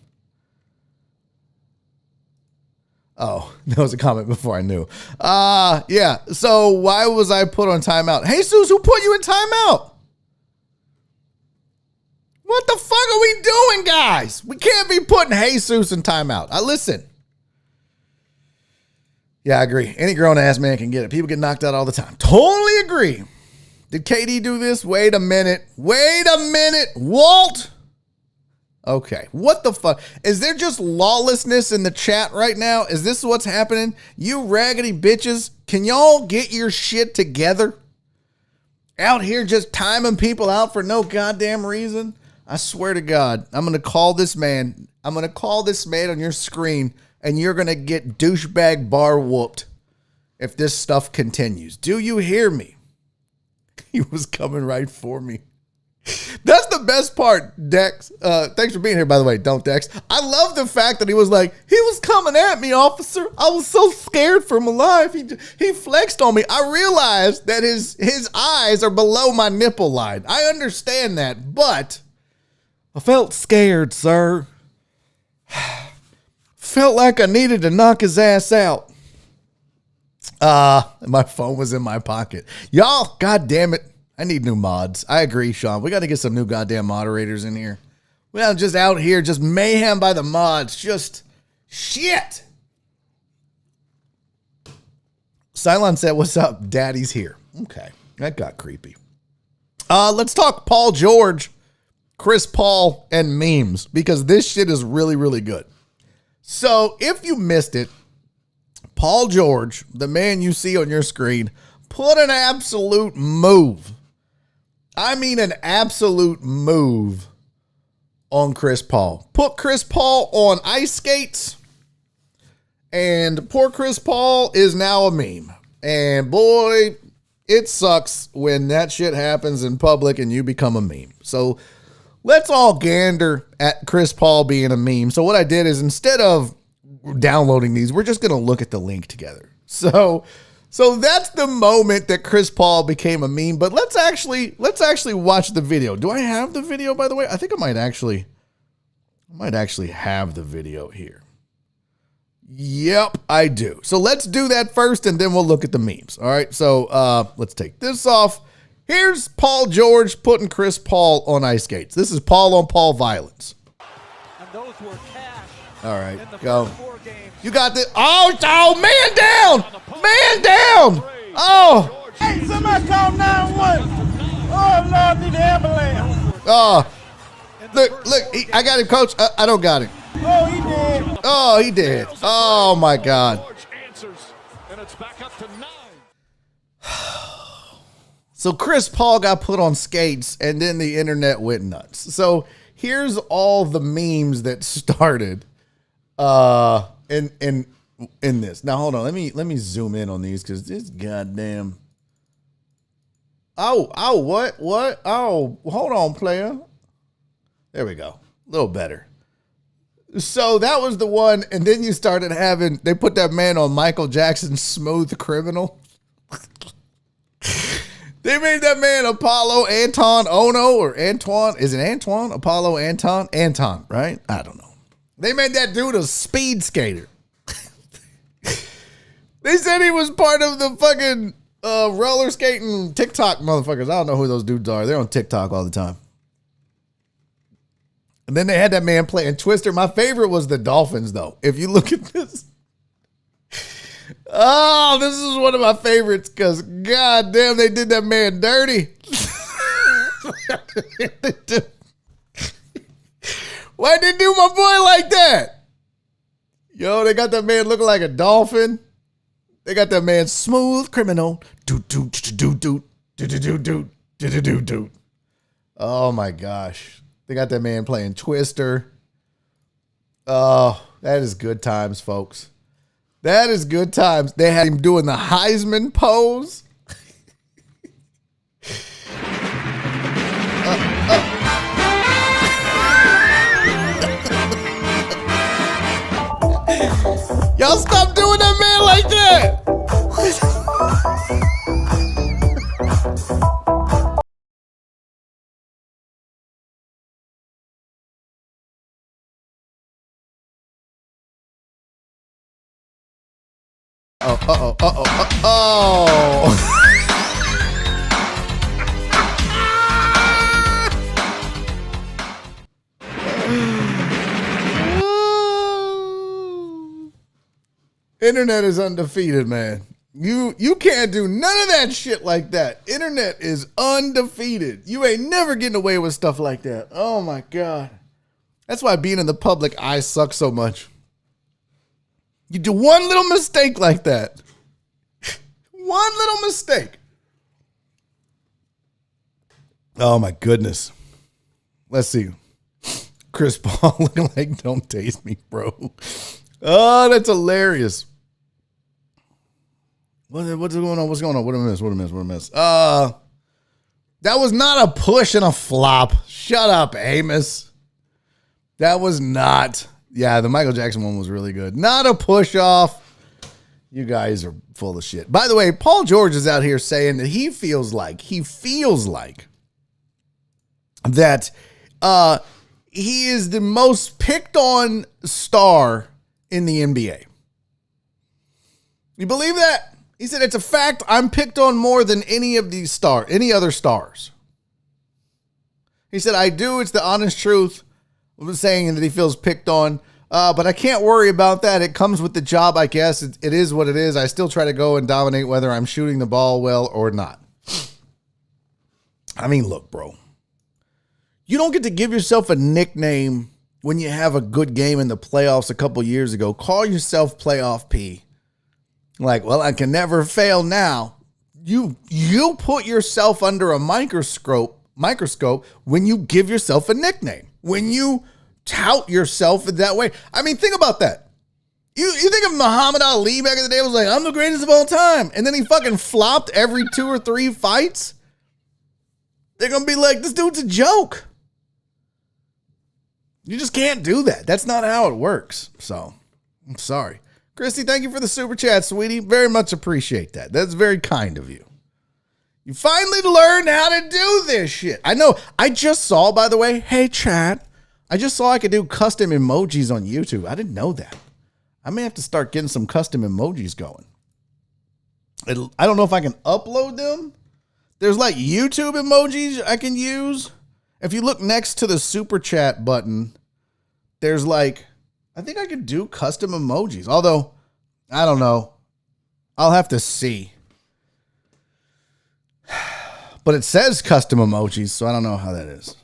Oh, that was a comment before I knew. Yeah. So why was I put on timeout? Hey, Jesus, who put you in timeout? What the fuck are we doing, guys? We can't be putting Jesus in timeout. Listen. Yeah, I agree. Any grown-ass man can get it. People get knocked out all the time. Totally agree. Did KD do this? Wait a minute. Walt. Okay. What the fuck? Is there just lawlessness in the chat right now? Is this what's happening? You raggedy bitches, can y'all get your shit together? Out here just timing people out for no goddamn reason? I swear to God, I'm going to call this man. I'm going to call this man on your screen, and you're going to get douchebag bar whooped if this stuff continues. Do you hear me? He was coming right for me. That's the best part, Dex. Thanks for being here, by the way. Don't, Dex. I love the fact that he was like, he was coming at me, officer. I was so scared for my life. He flexed on me. I realized that his eyes are below my nipple line. I understand that, but I felt scared, sir. Felt like I needed to knock his ass out. My phone was in my pocket. Y'all, God damn it. I need new mods. I agree, Sean. We got to get some new goddamn moderators in here. We're not just out here, just mayhem by the mods. Just shit. Cylon said, what's up? Daddy's here. Okay. That got creepy. Let's talk Paul George, Chris Paul, and memes, because this shit is really, really good. So if you missed it, Paul George, the man you see on your screen, put an absolute move. I mean an absolute move on Chris Paul. Put Chris Paul on ice skates, and poor Chris Paul is now a meme. And boy, it sucks when that shit happens in public and you become a meme. So let's all gander at Chris Paul being a meme. So what I did is, instead of downloading these, we're just going to look at the link together. So that's the moment that Chris Paul became a meme. But let's actually watch the video. Do I have the video, by the way? I think I might actually have the video here. Yep, I do. So let's do that first, and then we'll look at the memes. All right. So let's take this off. Here's Paul George putting Chris Paul on ice skates. This is Paul on Paul violence. And those were cash. All right, go. You got this. Oh, man down. Man down. Oh. Hey, somebody call 911. Oh, Lord, need the ambulance. Oh. Look, I got him, coach. I don't got him. Oh, he did. Oh, he did. Oh, my God. So Chris Paul got put on skates, and then the internet went nuts. So here's all the memes that started in this. Now hold on, let me zoom in on these, because this goddamn. Oh, what? Oh, hold on, player. There we go. A little better. So that was the one, and then you started having, they put that man on Michael Jackson's Smooth Criminal. They made that man Apollo Anton Ono, or Antoine. Is it Antoine? Apollo Anton? Anton, right? I don't know. They made that dude a speed skater. They said he was part of the fucking roller skating TikTok motherfuckers. I don't know who those dudes are. They're on TikTok all the time. And then they had that man playing Twister. My favorite was the Dolphins, though. If you look at this. Oh, this is one of my favorites, because goddamn, they did that man dirty. Why'd they do my boy like that? Yo, they got that man looking like a dolphin. They got that man Smooth Criminal. Oh my gosh. They got that man playing Twister. Oh, that is good times, folks. That is good times. They had him doing the Heisman pose. Y'all stop doing that man like that. Internet is undefeated, man. You can't do none of that shit like that. Internet is undefeated. You ain't never getting away with stuff like that. Oh my God. That's why being in the public eye sucks so much. You do one little mistake like that. One little mistake. Oh my goodness. Let's see. Chris Paul looking like, don't taste me, bro. Oh, that's hilarious. What's going on? What's going on? What did I miss? That was not a push and a flop. Shut up, Amos. That was not. Yeah, the Michael Jackson one was really good. Not a push off. You guys are full of shit. By the way, Paul George is out here saying that he feels like that he is the most picked on star in the NBA. You believe that? He said, it's a fact. I'm picked on more than any other stars. He said, I do. It's the honest truth. I was saying that he feels picked on, but I can't worry about that. It comes with the job, I guess. It is what it is. I still try to go and dominate whether I'm shooting the ball well or not. I mean, look, bro. You don't get to give yourself a nickname when you have a good game in the playoffs a couple years ago. Call yourself Playoff P. Like, well, I can never fail now. You put yourself under a microscope when you give yourself a nickname. When you tout yourself in that way. I mean, think about that. You think of Muhammad Ali back in the day was like, I'm the greatest of all time. And then he fucking flopped every 2 or 3 fights. They're going to be like, this dude's a joke. You just can't do that. That's not how it works. So, I'm sorry. Christy, thank you for the super chat, sweetie. Very much appreciate that. That's very kind of you. You finally learned how to do this shit. I know. I just saw, by the way, hey, chat. I just saw I could do custom emojis on YouTube. I didn't know that. I may have to start getting some custom emojis going. I don't know if I can upload them. There's like YouTube emojis I can use. If you look next to the super chat button, there's like, I think I could do custom emojis. Although, I don't know. I'll have to see. But it says custom emojis, so I don't know how that is.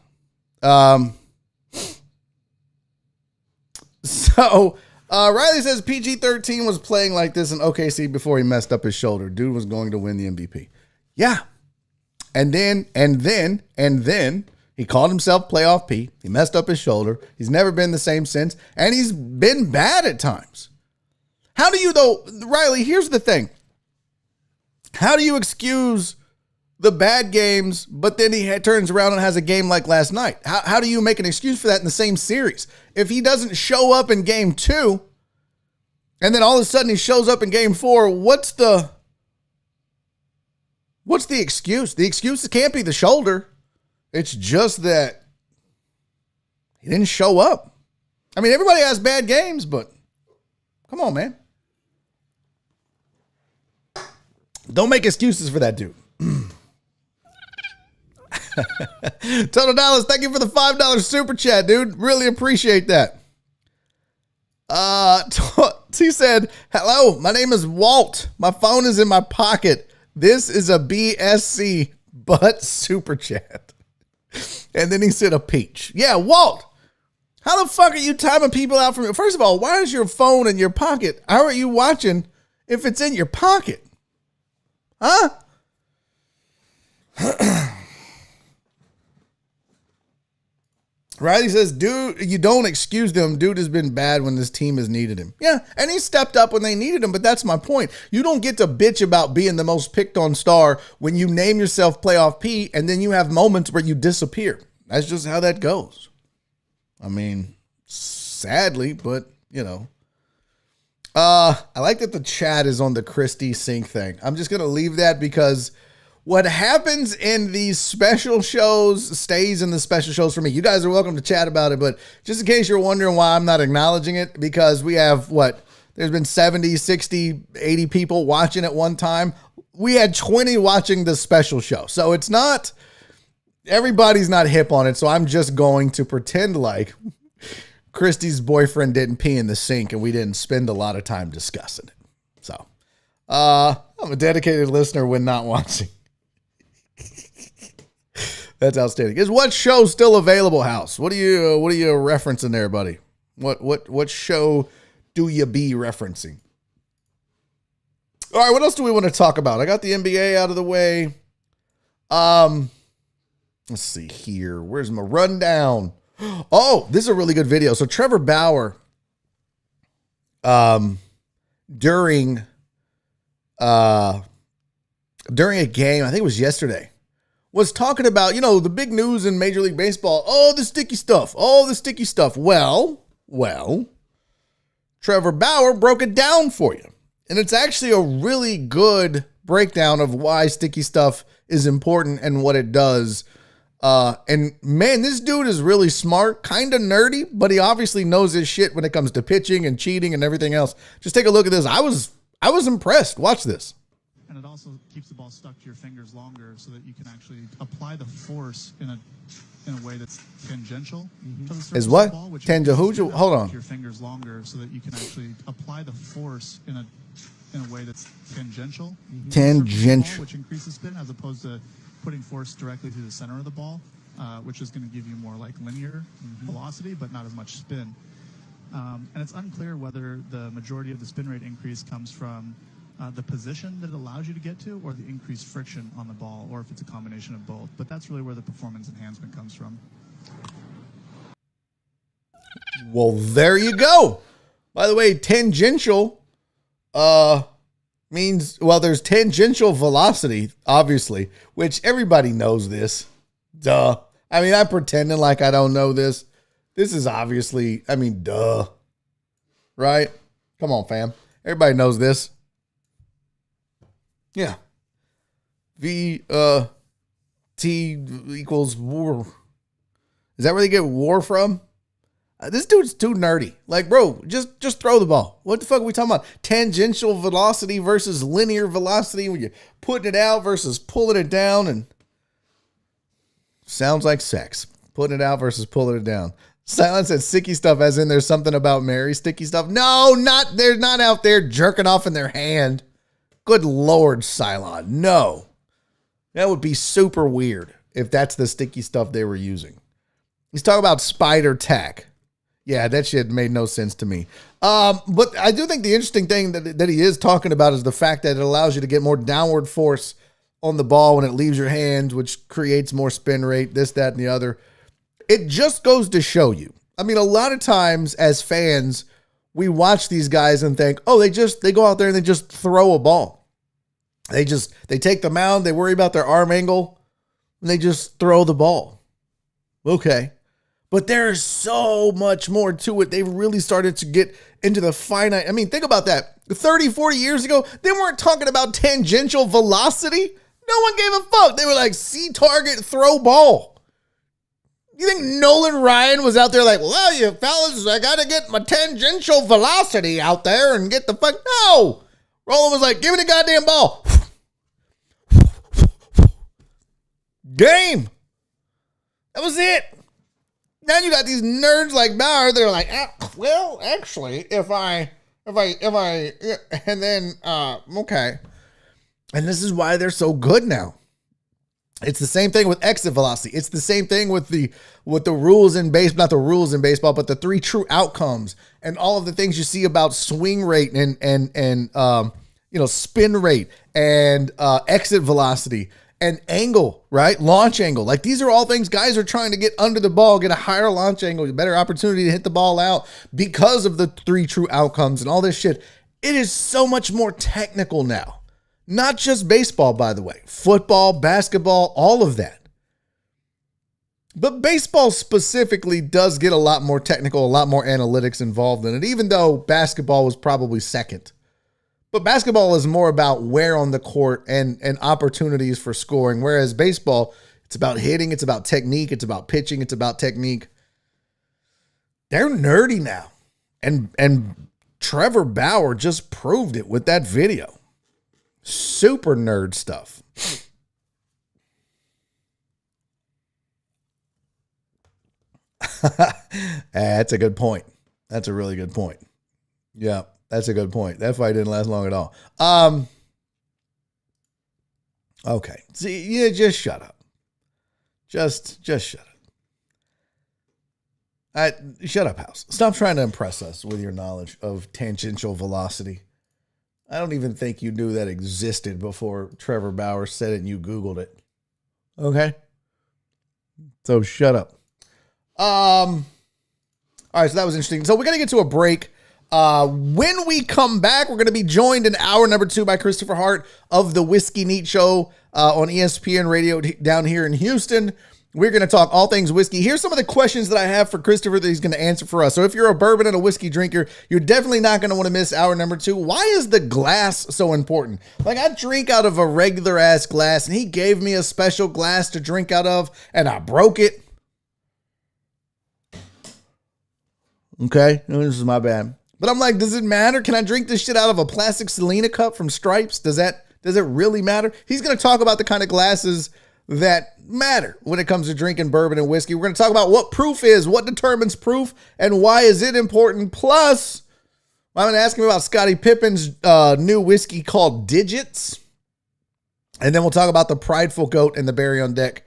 Riley says PG-13 was playing like this in OKC before he messed up his shoulder. Dude was going to win the MVP. Yeah. And then he called himself Playoff P. He messed up his shoulder. He's never been the same since. And he's been bad at times. How do you, though, Riley, here's the thing. How do you excuse the bad games, but then he turns around and has a game like last night? How do you make an excuse for that in the same series? If he doesn't show up in game 2, and then all of a sudden he shows up in game 4, what's the excuse? The excuse can't be the shoulder. It's just that he didn't show up. I mean, everybody has bad games, but come on, man. Don't make excuses for that dude. Total Dollars, thank you for the $5 super chat, dude. Really appreciate that. He said, hello, my name is Walt. My phone is in my pocket. This is a BSC but super chat. And then he said a peach. Yeah, Walt, how the fuck are you timing people out from? First of all, why is your phone in your pocket? How are you watching if it's in your pocket? Huh? Riley says, dude, you don't excuse them. Dude has been bad when this team has needed him. Yeah, and he stepped up when they needed him, but that's my point. You don't get to bitch about being the most picked on star when you name yourself Playoff P and then you have moments where you disappear. That's just how that goes. I mean, sadly, but, you know. I like that the chat is on the Christie Sync thing. I'm just going to leave that because what happens in these special shows stays in the special shows for me. You guys are welcome to chat about it, but just in case you're wondering why I'm not acknowledging it, because we have, there's been 70, 60, 80 people watching at one time. We had 20 watching the special show. So it's not, everybody's not hip on it. So I'm just going to pretend like Christie's boyfriend didn't pee in the sink and we didn't spend a lot of time discussing it. So I'm a dedicated listener when not watching. That's outstanding. Is what show still available, House? What are you referencing there, buddy? What show do you be referencing? All right, what else do we want to talk about? I got the NBA out of the way. Let's see here. Where's my rundown? Oh, this is a really good video. So Trevor Bauer, during a game, I think it was yesterday, was talking about, the big news in Major League Baseball. Oh, the sticky stuff. Well, Trevor Bauer broke it down for you. And it's actually a really good breakdown of why sticky stuff is important and what it does. And man, this dude is really smart, kind of nerdy, but he obviously knows his shit when it comes to pitching and cheating and everything else. Just take a look at this. I was impressed. Watch this. And it also keeps the ball stuck to your fingers longer so that you can actually apply the force in a way that's tangential. Is what? Tangential? Hold on. Your fingers longer so that you can actually apply the force in a way that's tangential. Tangential. Which increases spin as opposed to putting force directly through the center of the ball, which is going to give you more like linear velocity, but not as much spin. And it's unclear whether the majority of the spin rate increase comes from the position that it allows you to get to or the increased friction on the ball, or if it's a combination of both. But that's really where the performance enhancement comes from. Well, there you go. By the way, tangential means, well, there's tangential velocity, obviously, which everybody knows this. Duh. I mean, I'm pretending like I don't know this. This is obviously, duh. Right? Come on, fam. Everybody knows this. Yeah. V, T equals war. Is that where they get war from? This dude's too nerdy. Like, bro, just throw the ball. What the fuck are we talking about? Tangential velocity versus linear velocity when you're putting it out versus pulling it down, and sounds like sex. Putting it out versus pulling it down. Silence said sticky stuff as in there's something about Mary sticky stuff. No, they're not out there jerking off in their hand. Good Lord, Cylon. No. That would be super weird if that's the sticky stuff they were using. He's talking about spider tack. Yeah, that shit made no sense to me. But I do think the interesting thing that he is talking about is the fact that it allows you to get more downward force on the ball when it leaves your hands, which creates more spin rate, this, that, and the other. It just goes to show you. I mean, a lot of times as fans, we watch these guys and think, oh, they go out there and they just throw a ball. They take the mound, they worry about their arm angle, and they just throw the ball. Okay. But there's so much more to it. They've really started to get into the finite. I mean, think about that. 30, 40 years ago, they weren't talking about tangential velocity. No one gave a fuck. They were like, see target, throw ball. You think Nolan Ryan was out there like, well, you fellas, I got to get my tangential velocity out there and get the fuck. No. Roland was like, give me the goddamn ball. Game. That was it. Now you got these nerds like Bauer. They're like, well, actually, if I, and then, okay. And this is why they're so good now. It's the same thing with exit velocity. It's the same thing with the rules in baseball, not the rules in baseball, but the three true outcomes and all of the things you see about swing rate and spin rate and exit velocity and angle, right? Launch angle. Like, these are all things guys are trying to get under the ball, get a higher launch angle, a better opportunity to hit the ball out because of the three true outcomes and all this shit. It is so much more technical now. Not just baseball, by the way. Football, basketball, all of that. But baseball specifically does get a lot more technical, a lot more analytics involved in it, even though basketball was probably second. But basketball is more about where on the court and opportunities for scoring, whereas baseball, it's about hitting, it's about technique, it's about pitching, it's about technique. They're nerdy now. And Trevor Bauer just proved it with that video. Super nerd stuff. That's a good point. That's a really good point. Yeah, that's a good point. That fight didn't last long at all. Okay. See, yeah, just shut up. Just shut up. Shut up, House. Stop trying to impress us with your knowledge of tangential velocity. I don't even think you knew that existed before Trevor Bauer said it and you Googled it. Okay? So shut up. All right, so that was interesting. So we're going to get to a break. When we come back, we're going to be joined in hour number 2 by Kristopher Hart of the Whiskey Neat Show on ESPN Radio down here in Houston. We're going to talk all things whiskey. Here's some of the questions that I have for Kristopher that he's going to answer for us. So if you're a bourbon and a whiskey drinker, you're definitely not going to want to miss hour number 2. Why is the glass so important? Like, I drink out of a regular ass glass, and he gave me a special glass to drink out of, and I broke it. Okay, this is my bad. But I'm like, does it matter? Can I drink this shit out of a plastic Selena cup from Stripes? Does it really matter? He's going to talk about the kind of glasses that matter when it comes to drinking bourbon and whiskey. We're going to talk about what proof is, what determines proof, and why is it important. Plus, I'm going to ask him about Scottie Pippen's new whiskey called Digits. And then we'll talk about the Prideful Goat and the Barry on Deck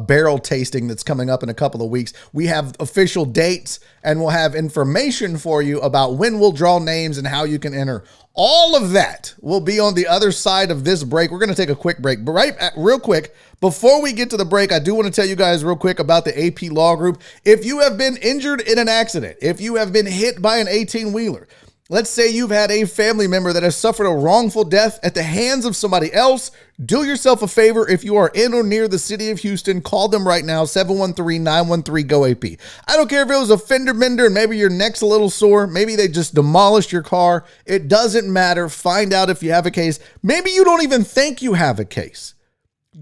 barrel tasting that's coming up in a couple of weeks. We have official dates, and we'll have information for you about when we'll draw names and how you can enter. All of that will be on the other side of this break. We're going to take a quick break, but real quick, before we get to the break, I do want to tell you guys real quick about the AP Law Group. If you have been injured in an accident, if you have been hit by an 18-wheeler, let's say you've had a family member that has suffered a wrongful death at the hands of somebody else, do yourself a favor. If you are in or near the city of Houston, call them right now, 713-913-GO-AP. I don't care if it was a fender bender and maybe your neck's a little sore. Maybe they just demolished your car. It doesn't matter. Find out if you have a case. Maybe you don't even think you have a case.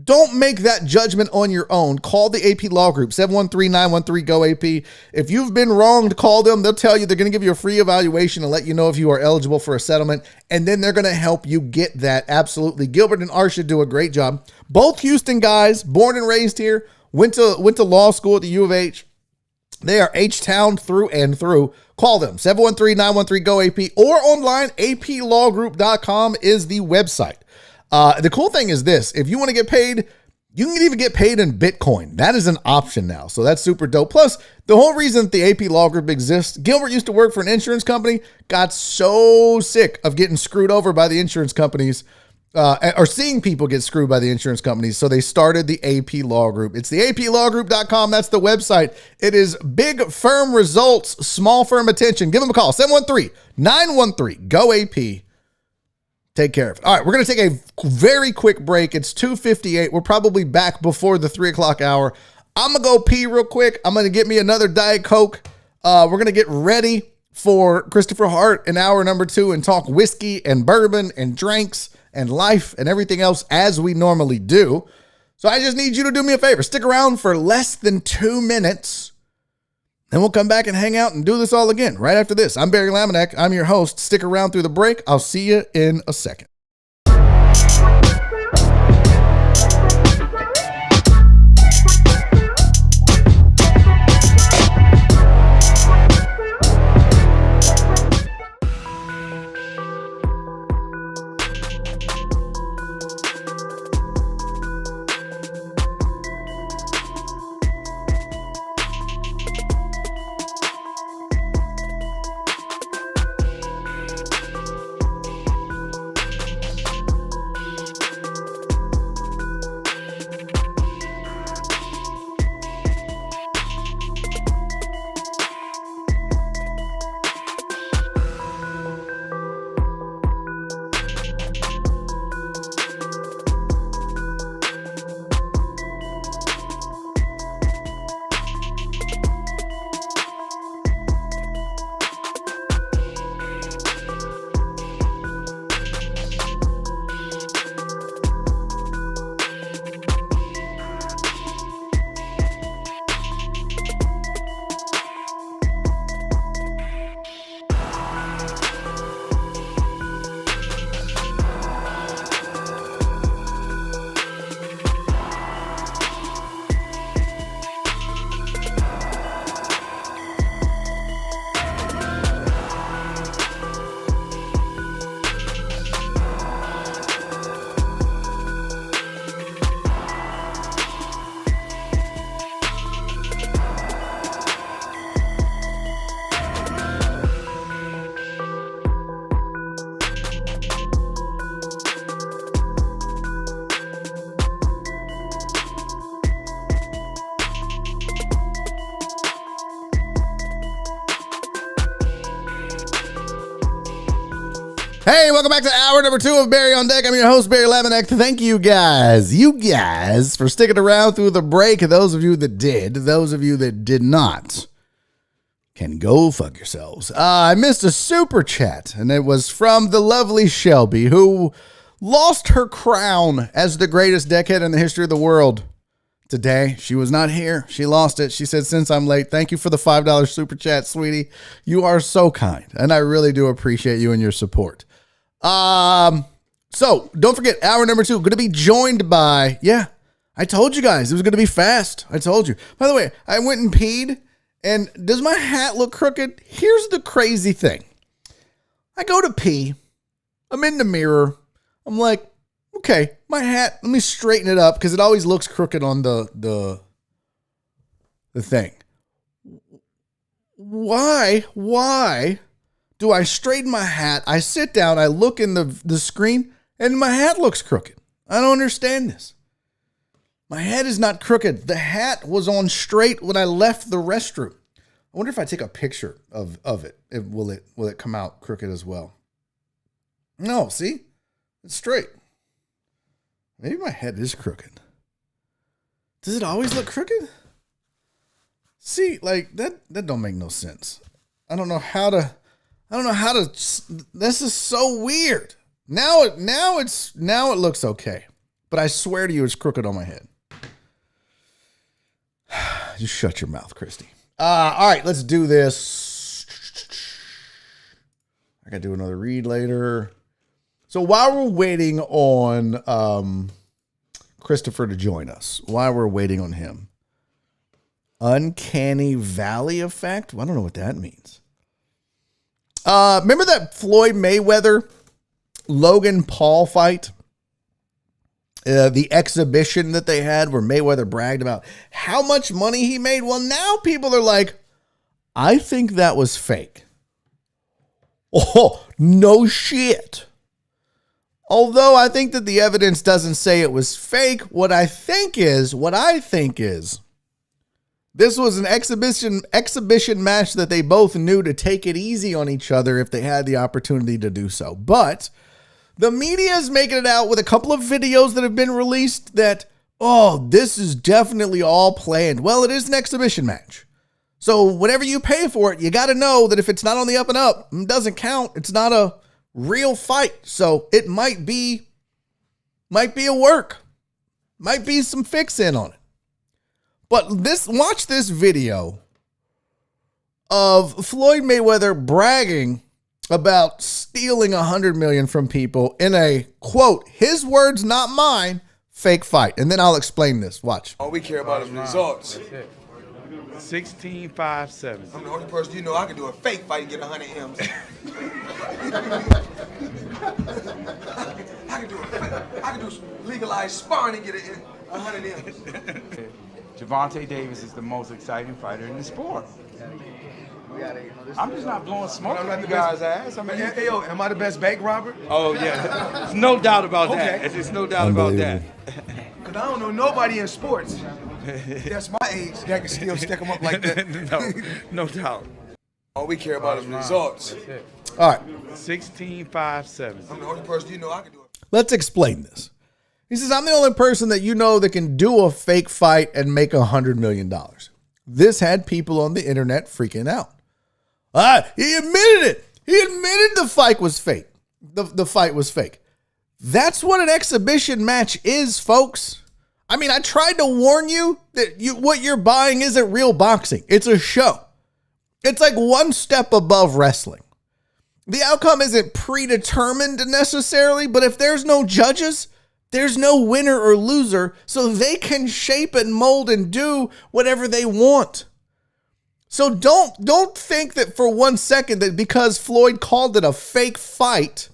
Don't make that judgment on your own. Call the AP Law Group, 713-913-GO-AP. If you've been wronged, call them. They'll tell you, they're going to give you a free evaluation and let you know if you are eligible for a settlement. And then they're going to help you get that. Absolutely. Gilbert and Arsha do a great job. Both Houston guys, born and raised here, went to law school at the U of H. They are H-Town through and through. Call them, 713-913-GO-AP, or online, aplawgroup.com is the website. The cool thing is this: if you want to get paid, you can even get paid in Bitcoin. That is an option now. So that's super dope. Plus, the whole reason that the AP Law Group exists, Gilbert used to work for an insurance company, got so sick of getting screwed over by the insurance companies, or seeing people get screwed by the insurance companies. So they started the AP Law Group. It's the aplawgroup.com. That's the website. It is big firm results, small firm attention. Give them a call, 713-913-GO-AP. Take care of it. All right, we're going to take a very quick break. It's 2:58. We're probably back before the 3 o'clock hour. I'm going to go pee real quick. I'm going to get me another Diet Coke. We're going to get ready for Kristopher Hart in hour number 2 and talk whiskey and bourbon and drinks and life and everything else as we normally do. So I just need you to do me a favor. Stick around for less than 2 minutes. Then we'll come back and hang out and do this all again right after this. I'm Barry Laminack. I'm your host. Stick around through the break. I'll see you in a second. everybody. Welcome back to hour number 2 of Barry on Deck. I'm your host, Barry Laminack. Thank you guys, for sticking around through the break. Those of you that did, those of you that did not, can go fuck yourselves. I missed a super chat, and it was from the lovely Shelby, who lost her crown as the greatest deckhead in the history of the world today. She was not here. She lost it. She said, since I'm late, thank you for the $5 super chat, sweetie. You are so kind, and I really do appreciate you and your support. So don't forget, hour number 2, going to be joined by, I told you guys it was going to be fast. I told you. By the way, I went and peed, and does my hat look crooked? Here's the crazy thing. I go to pee. I'm in the mirror. I'm like, okay, my hat, let me straighten it up because it always looks crooked on the thing. Why do I straighten my hat? I sit down, I look in the screen, and my hat looks crooked. I don't understand this. My head is not crooked. The hat was on straight when I left the restroom. I wonder if I take a picture of it, will it come out crooked as well? No, see? It's straight. Maybe my head is crooked. Does it always look crooked? See, like that don't make no sense. I don't know how to, this is so weird. Now it looks okay. But I swear to you, it's crooked on my head. Just shut your mouth, Christy. All right, let's do this. I gotta do another read later. So while we're waiting on Kristopher to join us, while we're waiting on him, uncanny valley effect? Well, I don't know what that means. Remember that Floyd Mayweather Logan Paul fight? The exhibition that they had where Mayweather bragged about how much money he made. Well, now people are like, I think that was fake. Oh, no shit. Although I think that the evidence doesn't say it was fake, what I think is this was an exhibition match that they both knew to take it easy on each other if they had the opportunity to do so. But the media is making it out with a couple of videos that have been released that, this is definitely all planned. Well, it is an exhibition match. So whenever you pay for it, you got to know that if it's not on the up and up, it doesn't count. It's not a real fight. So it might be a work. Might be some fix in on it. But watch this video of Floyd Mayweather bragging about stealing $100 million from people in a, quote, his words, not mine, fake fight. And then I'll explain this. Watch. All we care about is results. 16-5-7. I'm the only person I can do a fake fight and get 100 M's. I can do legalized sparring and get 100 M's. Gervonta Davis is the most exciting fighter in the sport. I'm just not blowing smoke up you guys' ass. I mean, hey, yo, am I the best bank robber? Oh yeah, there's no doubt about that. Okay. There's no doubt about that. Because I don't know nobody in sports that's my age that can still stick them up like that. No doubt. All we care about is results. All right. 16-5-7. I'm the only person I can do it. Let's explain this. He says, I'm the only person that that can do a fake fight and make $100 million. This had people on the internet freaking out. He admitted it. He admitted the fight was fake. The fight was fake. That's what an exhibition match is, folks. I mean, I tried to warn you that what you're buying isn't real boxing. It's a show. It's like one step above wrestling. The outcome isn't predetermined necessarily, but if there's no judges, there's no winner or loser, so they can shape and mold and do whatever they want. So don't think that for 1 second that because Floyd called it a fake fight,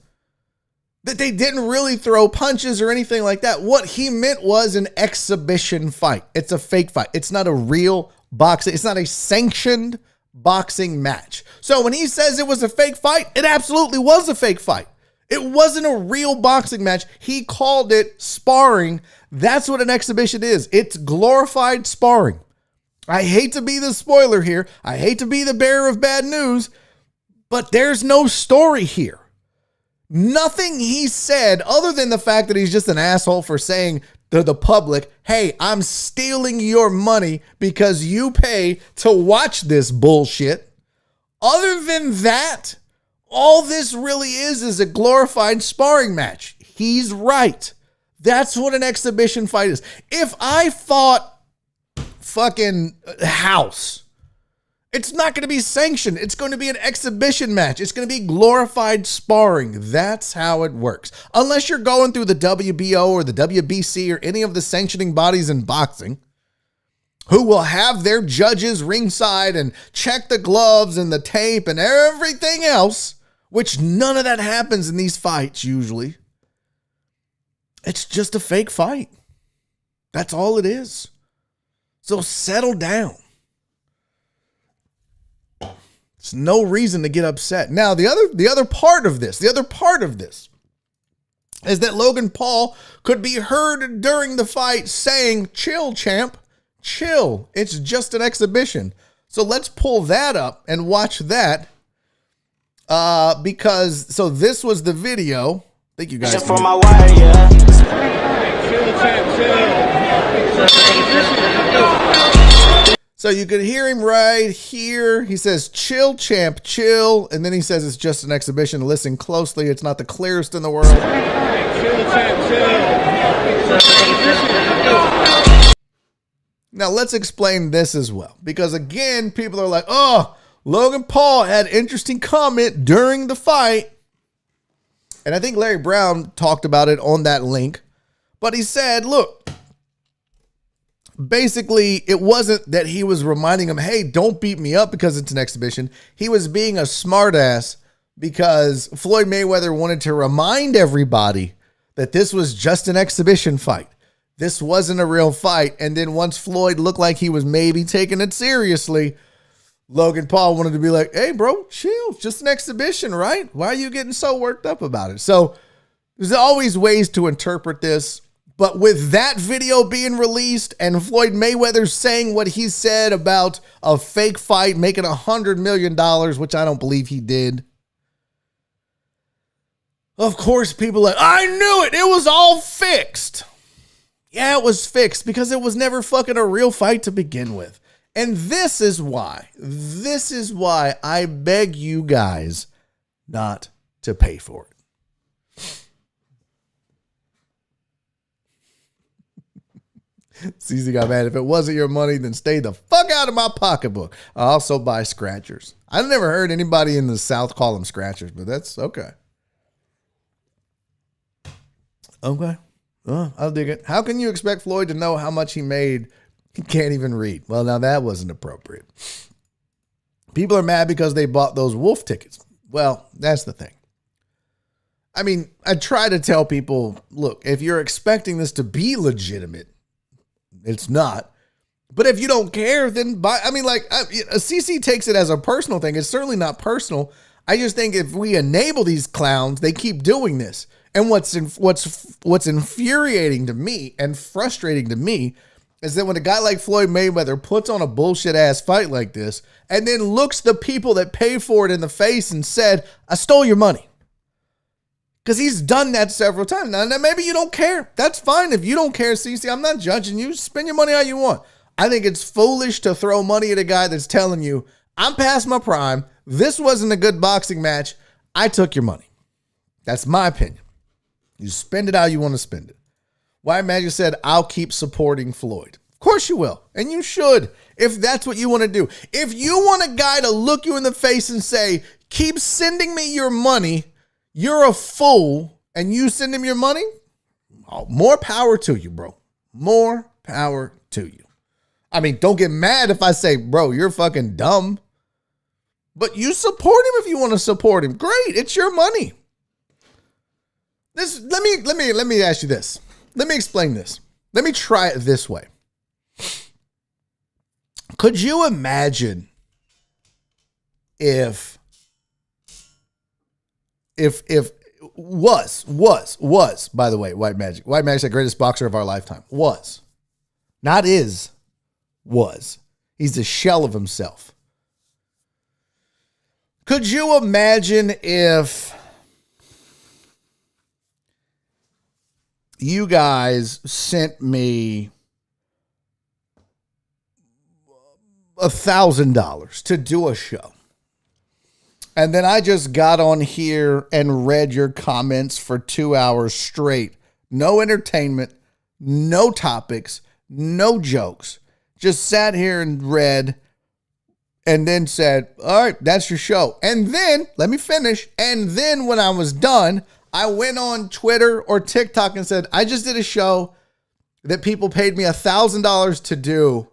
that they didn't really throw punches or anything like that. What he meant was an exhibition fight. It's a fake fight. It's not a real boxing. It's not a sanctioned boxing match. So when he says it was a fake fight, it absolutely was a fake fight. It wasn't a real boxing match. He called it sparring. That's what an exhibition is. It's glorified sparring. I hate to be the spoiler here. I hate to be the bearer of bad news, but there's no story here. Nothing he said other than the fact that he's just an asshole for saying to the public, hey, I'm stealing your money because you pay to watch this bullshit. Other than that, all this really is a glorified sparring match. He's right. That's what an exhibition fight is. If I fought fucking House, it's not going to be sanctioned. It's going to be an exhibition match. It's going to be glorified sparring. That's how it works. Unless you're going through the WBO or the WBC or any of the sanctioning bodies in boxing, who will have their judges ringside and check the gloves and the tape and everything else, which none of that happens in these fights usually. It's just a fake fight. That's all it is. So settle down. There's no reason to get upset. Now, the other part of this is that Logan Paul could be heard during the fight saying, chill, champ, chill. It's just an exhibition. So let's pull that up and watch that. Because this was the video. Thank you guys. For my warrior. So you could hear him right here. He says, chill, champ, chill. And then he says it's just an exhibition. Listen closely. It's not the clearest in the world. Now let's explain this as well. Because again, people are like, oh, Logan Paul had interesting comment during the fight. And I think Larry Brown talked about it on that link. But he said, look, basically, it wasn't that he was reminding him, hey, don't beat me up because it's an exhibition. He was being a smartass because Floyd Mayweather wanted to remind everybody that this was just an exhibition fight. This wasn't a real fight. And then once Floyd looked like he was maybe taking it seriously, Logan Paul wanted to be like, hey, bro, chill. It's just an exhibition, right? Why are you getting so worked up about it? So there's always ways to interpret this. But with that video being released and Floyd Mayweather saying what he said about a fake fight making $100 million, which I don't believe he did. Of course, people are like, I knew it. It was all fixed. Yeah, it was fixed because it was never fucking a real fight to begin with. And this is why I beg you guys not to pay for it. CZ got mad. If it wasn't your money, then stay the fuck out of my pocketbook. I also buy scratchers. I've never heard anybody in the South call them scratchers, but that's okay. Okay. I'll dig it. How can you expect Floyd to know how much he made? He can't even read. Well, now that wasn't appropriate. People are mad because they bought those Wolf tickets. Well, that's the thing. I mean, I try to tell people, look, if you're expecting this to be legitimate, it's not. But if you don't care, then buy. I mean, like, CC takes it as a personal thing. It's certainly not personal. I just think if we enable these clowns, they keep doing this. And what's infuriating to me and frustrating to me is that when a guy like Floyd Mayweather puts on a bullshit ass fight like this and then looks the people that pay for it in the face and said, I stole your money. Because he's done that several times. Now, maybe you don't care. That's fine. If you don't care, CC, I'm not judging you. Spend your money how you want. I think it's foolish to throw money at a guy that's telling you, I'm past my prime. This wasn't a good boxing match. I took your money. That's my opinion. You spend it how you want to spend it. White Magic said, I'll keep supporting Floyd. Of course you will. And you should, if that's what you want to do. If you want a guy to look you in the face and say, keep sending me your money, you're a fool, and you send him your money, more power to you, bro. More power to you. I mean, don't get mad if I say, bro, you're fucking dumb. But you support him if you want to support him. Great. It's your money. Let me ask you this. Let me explain this. Let me try it this way. Could you imagine if was, by the way, White Magic. White Magic's the greatest boxer of our lifetime. Was. Not is. Was. He's a shell of himself. Could you imagine if you guys sent me $1,000 to do a show. And then I just got on here and read your comments for 2 hours straight. No entertainment, no topics, no jokes. Just sat here and read and then said, all right, that's your show. And then, let me finish. And then when I was done, I went on Twitter or TikTok and said, I just did a show that people paid me $1,000 to do.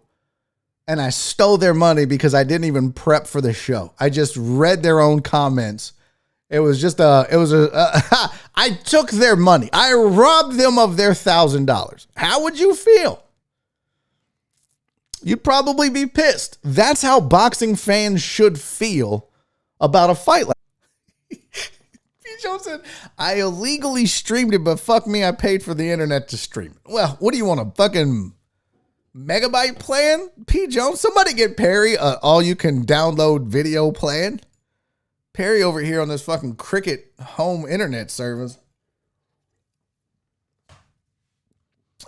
And I stole their money because I didn't even prep for the show. I just read their own comments. I took their money. I robbed them of their $1,000. How would you feel? You'd probably be pissed. That's how boxing fans should feel about a fight. P. Jones said, I illegally streamed it, but fuck me, I paid for the internet to stream it. Well, what do you want, a fucking megabyte plan? P. Jones, somebody get Perry all you can download video plan. Perry over here on this fucking Cricket home internet service.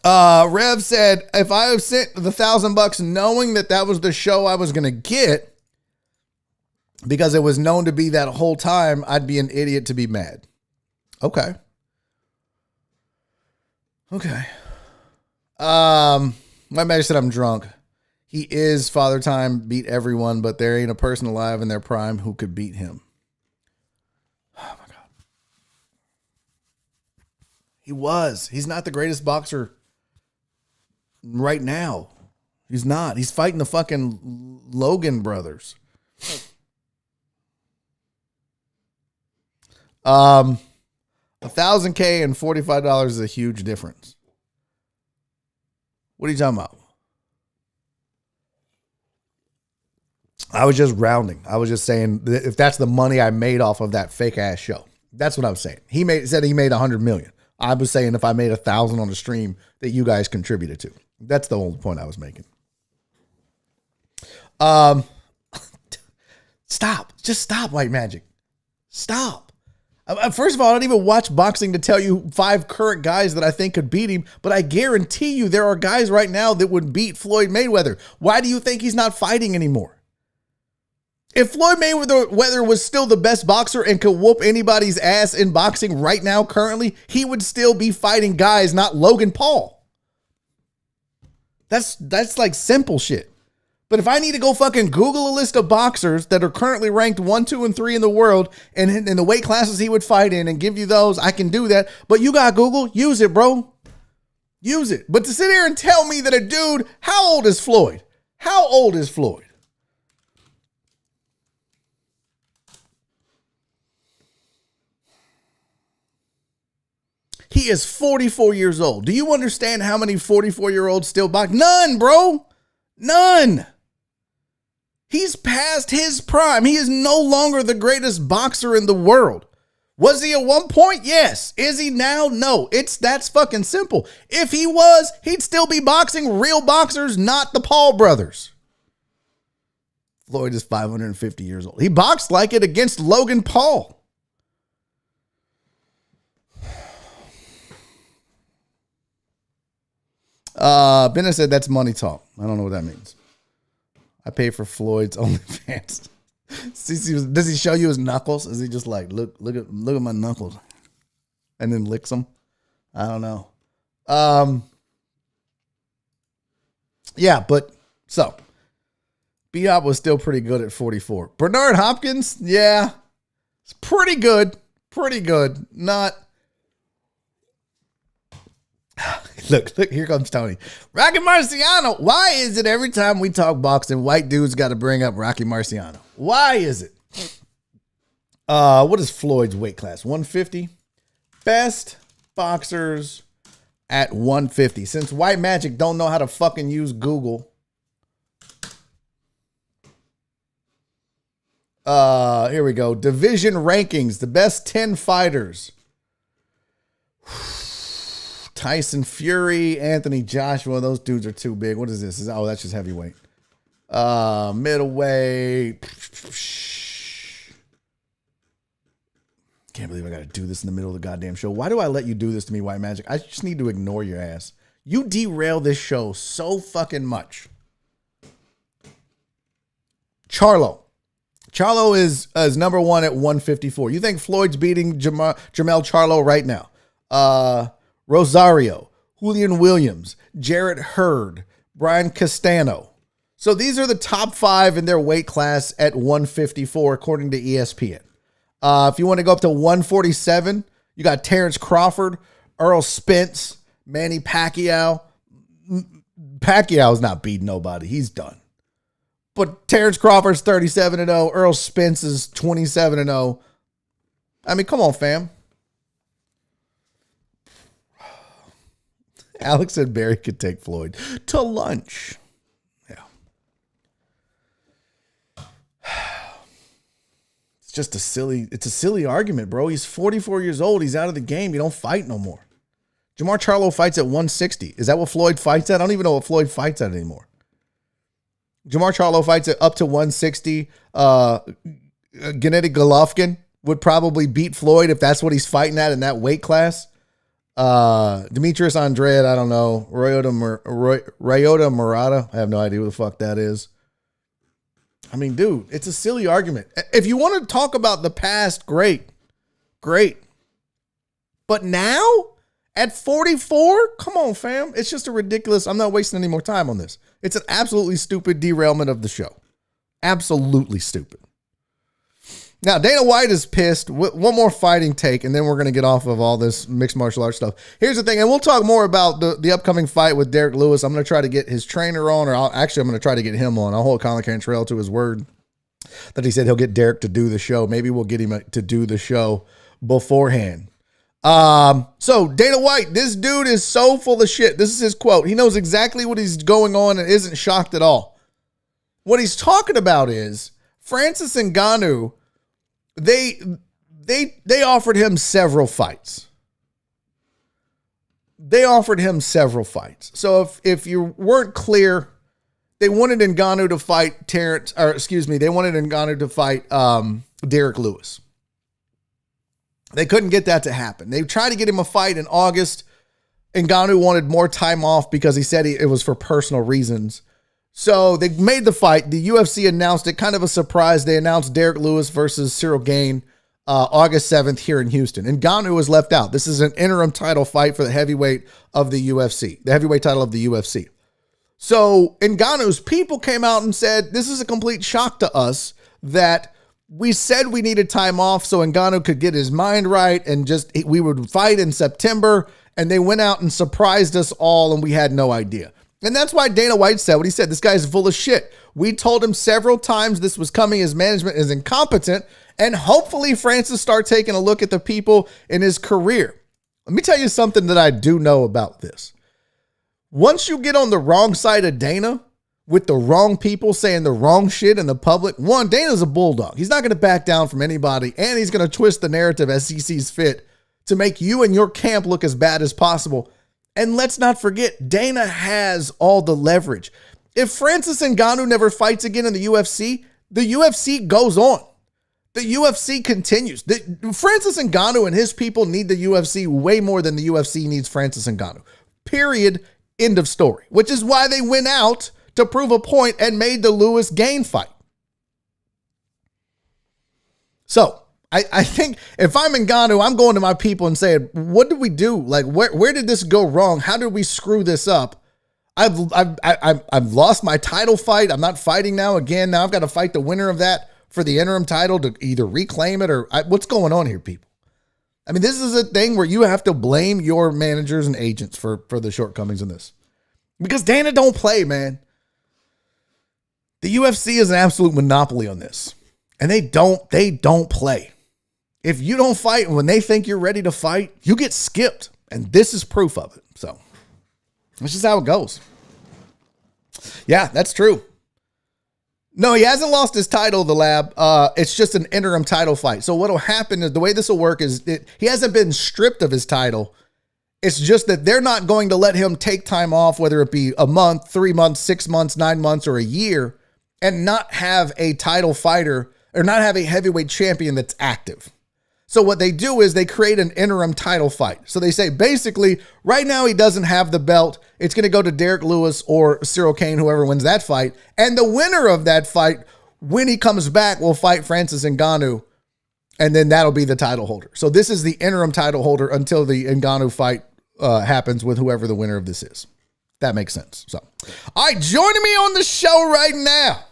Rev said, if I have sent the $1,000 knowing that was the show I was going to get, because it was known to be that whole time, I'd be an idiot to be mad. Okay. My man said I'm drunk. He is Father Time, beat everyone, but there ain't a person alive in their prime who could beat him. Oh my God. He was. He's not the greatest boxer right now. He's not. He's fighting the fucking Logan brothers. $1,000 and $45 is a huge difference. What are you talking about? I was just rounding. I was just saying that if that's the money I made off of that fake ass show. That's what I was saying. Said he made $100 million. I was saying if I made 1,000 on the stream that you guys contributed to. That's the only point I was making. Stop. Just stop, White Magic. Stop. First of all, I don't even watch boxing to tell you 5 current guys that I think could beat him, but I guarantee you there are guys right now that would beat Floyd Mayweather. Why do you think he's not fighting anymore? If Floyd Mayweather was still the best boxer and could whoop anybody's ass in boxing right now, currently, he would still be fighting guys, not Logan Paul. That's like simple shit. But if I need to go fucking Google a list of boxers that are currently ranked 1, 2, and 3 in the world and in the weight classes he would fight in and give you those, I can do that. But you got Google, use it, bro. Use it. But to sit here and tell me that a dude, how old is Floyd? How old is Floyd? He is 44 years old. Do you understand how many 44-year-olds still box? None, bro. None. He's past his prime. He is no longer the greatest boxer in the world. Was he at one point? Yes. Is he now? No. That's fucking simple. If he was, he'd still be boxing real boxers, not the Paul brothers. Floyd is 550 years old. He boxed like it against Logan Paul. Bennett said that's money talk. I don't know what that means. I pay for Floyd's OnlyFans. Does he show you his knuckles? Is he just like, look at my knuckles, and then licks them? I don't know. Yeah, but so B-Hop was still pretty good at 44. Bernard Hopkins, yeah, it's pretty good. Pretty good. Not. Look, here comes Tony. Rocky Marciano. Why is it every time we talk boxing, white dudes got to bring up Rocky Marciano? Why is it? What is Floyd's weight class? 150? Best boxers at 150. Since White Magic don't know how to fucking use Google. Here we go. Division rankings. The best 10 fighters. Tyson Fury, Anthony Joshua. Those dudes are too big. What is this? That's just heavyweight. Middleweight. Can't believe I got to do this in the middle of the goddamn show. Why do I let you do this to me, White Magic? I just need to ignore your ass. You derail this show so fucking much. Charlo is number one at 154. You think Floyd's beating Jamel Charlo right now? Rosario, Julian Williams, Jarrett Hurd, Brian Castano. So these are the top 5 in their weight class at 154, according to ESPN. If you want to go up to 147, you got Terrence Crawford, Earl Spence, Manny Pacquiao. Pacquiao's not beating nobody. He's done. But Terrence Crawford's 37-0. Earl Spence is 27-0. I mean, come on, fam. Alex said Barry could take Floyd to lunch. Yeah. It's a silly argument, bro. He's 44 years old. He's out of the game. You don't fight no more. Jamar Charlo fights at 160. Is that what Floyd fights at? I don't even know what Floyd fights at anymore. Jamar Charlo fights at up to 160. Gennady Golovkin would probably beat Floyd if that's what he's fighting at in that weight class. Demetrius Andrade, I don't know. Ryota Murata, I have no idea who the fuck that is. I mean, dude, it's a silly argument. If you want to talk about the past, great. But now, at 44, come on, fam. It's just a ridiculous. I'm not wasting any more time on this. It's an absolutely stupid derailment of the show. Absolutely stupid. Now, Dana White is pissed. One more fighting take, and then we're going to get off of all this mixed martial arts stuff. Here's the thing, and we'll talk more about the upcoming fight with Derek Lewis. I'm going to try to get his trainer on, or I'm going to try to get him on. I'll hold Colin Cantrell to his word that he said he'll get Derek to do the show. Maybe we'll get him to do the show beforehand. So Dana White, this dude is so full of shit. This is his quote. He knows exactly what he's going on and isn't shocked at all. What he's talking about is Francis Ngannou. They offered him several fights. So if you weren't clear, they wanted Ngannou to fight they wanted Ngannou to fight Derek Lewis. They couldn't get that to happen. They tried to get him a fight in August. Ngannou wanted more time off because he said it was for personal reasons. So they made the fight. The UFC announced it, kind of a surprise. They announced Derek Lewis versus Cyril Gane August 7th here in Houston. Ngannou was left out. This is an interim title fight for the heavyweight of the UFC, the heavyweight title of the UFC. So Ngannou's people came out and said, this is a complete shock to us that we said we needed time off so Ngannou could get his mind right and we would fight in September. And they went out and surprised us all and we had no idea. And that's why Dana White said what he said. This guy is full of shit. We told him several times this was coming. His management is incompetent. And hopefully Francis start taking a look at the people in his career. Let me tell you something that I do know about this. Once you get on the wrong side of Dana with the wrong people saying the wrong shit in the public, one, Dana's a bulldog. He's not going to back down from anybody. And he's going to twist the narrative as he sees fit to make you and your camp look as bad as possible. And let's not forget, Dana has all the leverage. If Francis Ngannou never fights again in the UFC goes on. The UFC continues. Francis Ngannou and his people need the UFC way more than the UFC needs Francis Ngannou. Period. End of story. Which is why they went out to prove a point and made the Lewis Gane fight. So, I think if I'm Ngannou, I'm going to my people and saying, what did we do? Like, where did this go wrong? How did we screw this up? I've lost my title fight. I'm not fighting now again. Now I've got to fight the winner of that for the interim title to either reclaim it or what's going on here, people? I mean, this is a thing where you have to blame your managers and agents for the shortcomings in this. Because Dana don't play, man. The UFC is an absolute monopoly on this. And they don't play. If you don't fight when they think you're ready to fight, you get skipped. And this is proof of it. So that's just how it goes. Yeah, that's true. No, he hasn't lost his title, the lab. It's just an interim title fight. So what will happen is the way this will work is he hasn't been stripped of his title. It's just that they're not going to let him take time off, whether it be a month, 3 months, 6 months, 9 months, or a year, and not have a title fighter or not have a heavyweight champion that's active. So what they do is they create an interim title fight. So they say, basically, right now he doesn't have the belt. It's going to go to Derek Lewis or Cyril Kane, whoever wins that fight. And the winner of that fight, when he comes back, will fight Francis Ngannou. And then that'll be the title holder. So this is the interim title holder until the Ngannou fight happens with whoever the winner of this is. That makes sense. So, all right, joining me on the show right now.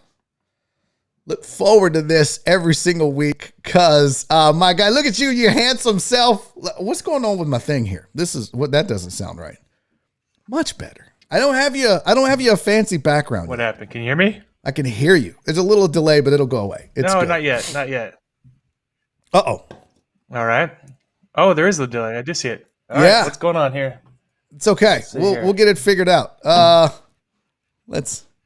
Look forward to this every single week because, my guy, look at you, your handsome self. What's going on with my thing here? That doesn't sound right. Much better. I don't have you a fancy background. What happened? Can you hear me? I can hear you. There's a little delay, but it'll go away. It's no, good. not yet. Not yet. Uh-oh. All right. Oh, there is a delay. I do see it. All yeah. Right, what's going on here? It's okay. We'll get it figured out.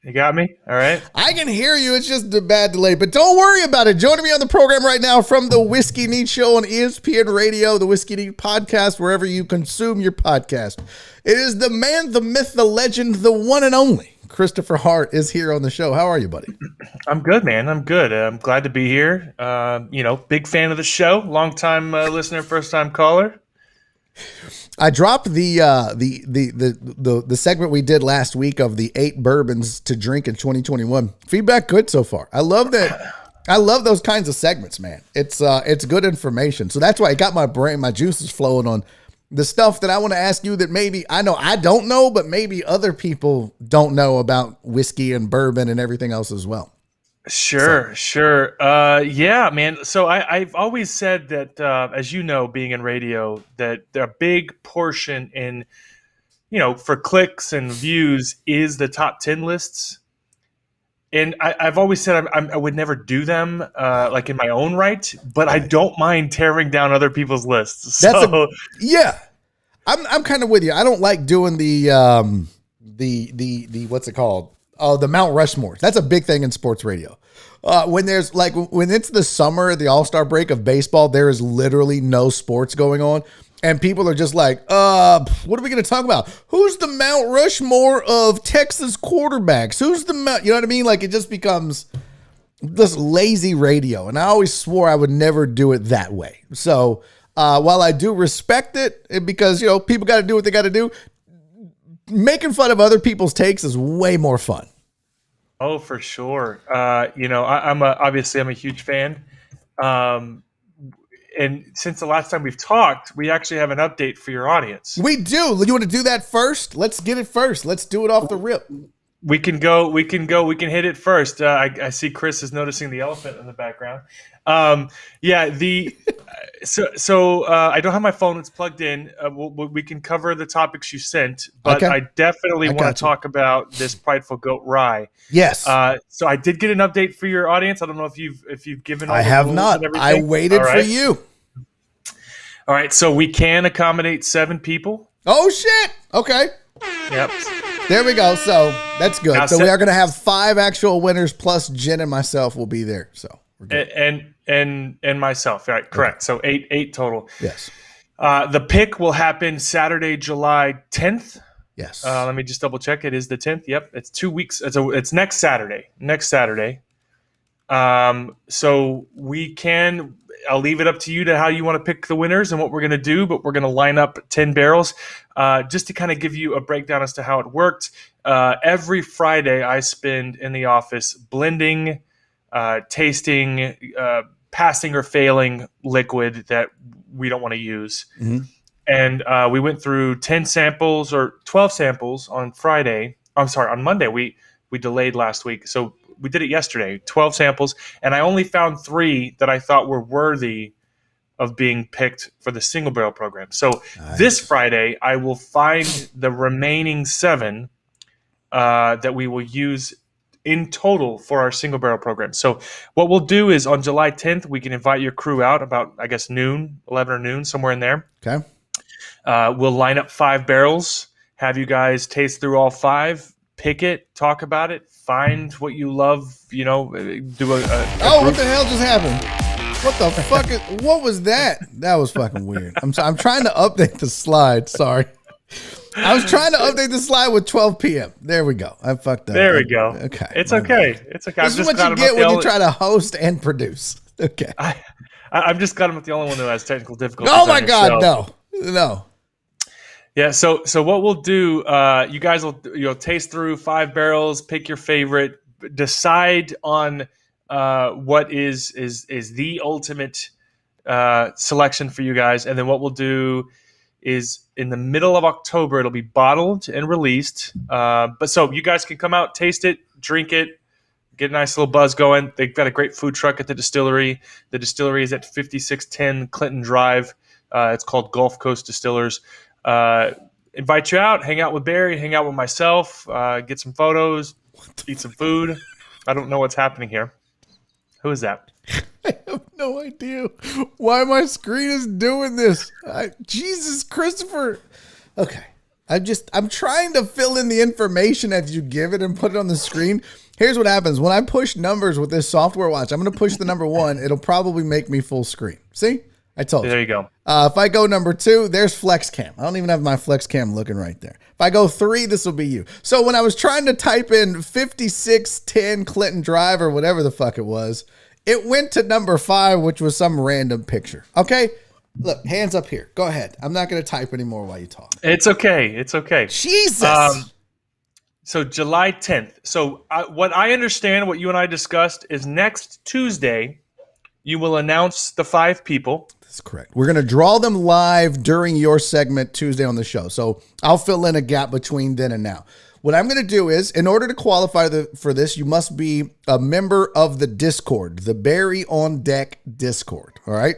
You got me? All right. I can hear you. It's just a bad delay, but don't worry about it. Joining me on the program right now from the Whiskey Neat Show on ESPN Radio, the Whiskey Neat Podcast, wherever you consume your podcast. It is the man, the myth, the legend, the one and only Kristopher Hart is here on the show. How are you, buddy? I'm good, man. I'm good. I'm glad to be here. Big fan of the show. Long time listener, first time caller. I dropped the segment we did last week of the 8 bourbons to drink in 2021. Feedback good so far. I love that. I love those kinds of segments, man. It's good information. So that's why it got my juices flowing on the stuff that I want to ask you that maybe I know I don't know, but maybe other people don't know about whiskey and bourbon and everything else as well. Sure. Yeah, man. So I've always said that, as you know, being in radio, that a big portion in, for clicks and views is the top 10 lists. And I've always said I would never do them like in my own right, but I don't mind tearing down other people's lists. Yeah, I'm kind of with you. I don't like doing the what's it called? Oh, the Mount Rushmore. That's a big thing in sports radio. When it's the summer, the All-Star break of baseball, there is literally no sports going on. And people are just like, what are we going to talk about? Who's the Mount Rushmore of Texas quarterbacks? Who's the Mount, you know what I mean? Like it just becomes this lazy radio. And I always swore I would never do it that way. So while I do respect it because, people got to do what they got to do, making fun of other people's takes is way more fun. Oh, for sure. I'm a huge fan. And since the last time we've talked, we actually have an update for your audience. We do. You want to do that first? Let's get it first. Let's do it off the rip. We can hit it first. I see Chris is noticing the elephant in the background. So I don't have my phone. It's plugged in. We can cover the topics you sent, but okay. I definitely want to talk about this Prideful Goat Rye. Yes. So I did get an update for your audience. I don't know if you've given. I have not. I waited for you. All right. So we can accommodate 7 people. Oh shit. Okay. Yep. There we go. So that's good. Now, so we are going to have 5 actual winners plus Jen and myself will be there. So we're good. And myself. Right. Correct. Okay. So 8 total. Yes. The pick will happen Saturday, July 10th. Yes. Let me just double check. It is the 10th. Yep. It's 2 weeks. It's next Saturday. So I'll leave it up to you to how you want to pick the winners and what we're going to do, but we're going to line up 10 barrels just to kind of give you a breakdown as to how it worked. Every Friday I spend in the office blending, tasting, passing or failing liquid that we don't want to use. Mm-hmm. And we went through 10 samples or 12 samples on Friday. I'm sorry, on Monday. We delayed last week. So we did it yesterday, 12 samples. And I only found 3 that I thought were worthy of being picked for the single barrel program. So This Friday, I will find the remaining 7 that we will use in total for our single barrel program. So what we'll do is on July 10th, we can invite your crew out about, I guess, 11 or noon, somewhere in there. Okay. We'll line up 5 barrels, have you guys taste through all 5, pick it, talk about it, find what you love, do a what the hell just happened? What the fuck? What was that? That was fucking weird. I'm trying to update the slide. Sorry. I was trying to update the slide with 12 p.m. There we go. I fucked up. There we go. Okay. It's okay. It's okay. This is what you get when you try to host and produce. Okay. I'm just glad I'm not the only one who has technical difficulties. Oh my God, no. Yeah, so what we'll do, you guys will taste through 5 barrels, pick your favorite, decide on what is the ultimate selection for you guys, and then what we'll do is in the middle of October it'll be bottled and released. But so you guys can come out, taste it, drink it, get a nice little buzz going. They've got a great food truck at the distillery. The distillery is at 5610 Clinton Drive. It's called Gulf Coast Distillers. Invite you out, hang out with Barry, hang out with myself, get some photos, eat some food. I don't know what's happening here. Who is that? I have no idea why my screen is doing this. Jesus, Kristopher. Okay. I'm trying to fill in the information as you give it and put it on the screen. Here's what happens. When I push numbers with this software, watch, I'm going to push the number 1. It'll probably make me full screen. See? I told you. There you go. If I go number 2, there's flex cam. I don't even have my flex cam looking right there. If I go 3, this will be you. So when I was trying to type in 5610 Clinton Drive or whatever the fuck it was, it went to number 5, which was some random picture. Okay? Look, hands up here. Go ahead. I'm not going to type anymore while you talk. It's okay. It's okay. Jesus. So July 10th. So what I understand, what you and I discussed, is next Tuesday, you will announce the 5 people. That's correct. We're going to draw them live during your segment Tuesday on the show. So I'll fill in a gap between then and now. What I'm going to do is, in order to qualify for this, you must be a member of the Discord, the Barry on Deck Discord. All right.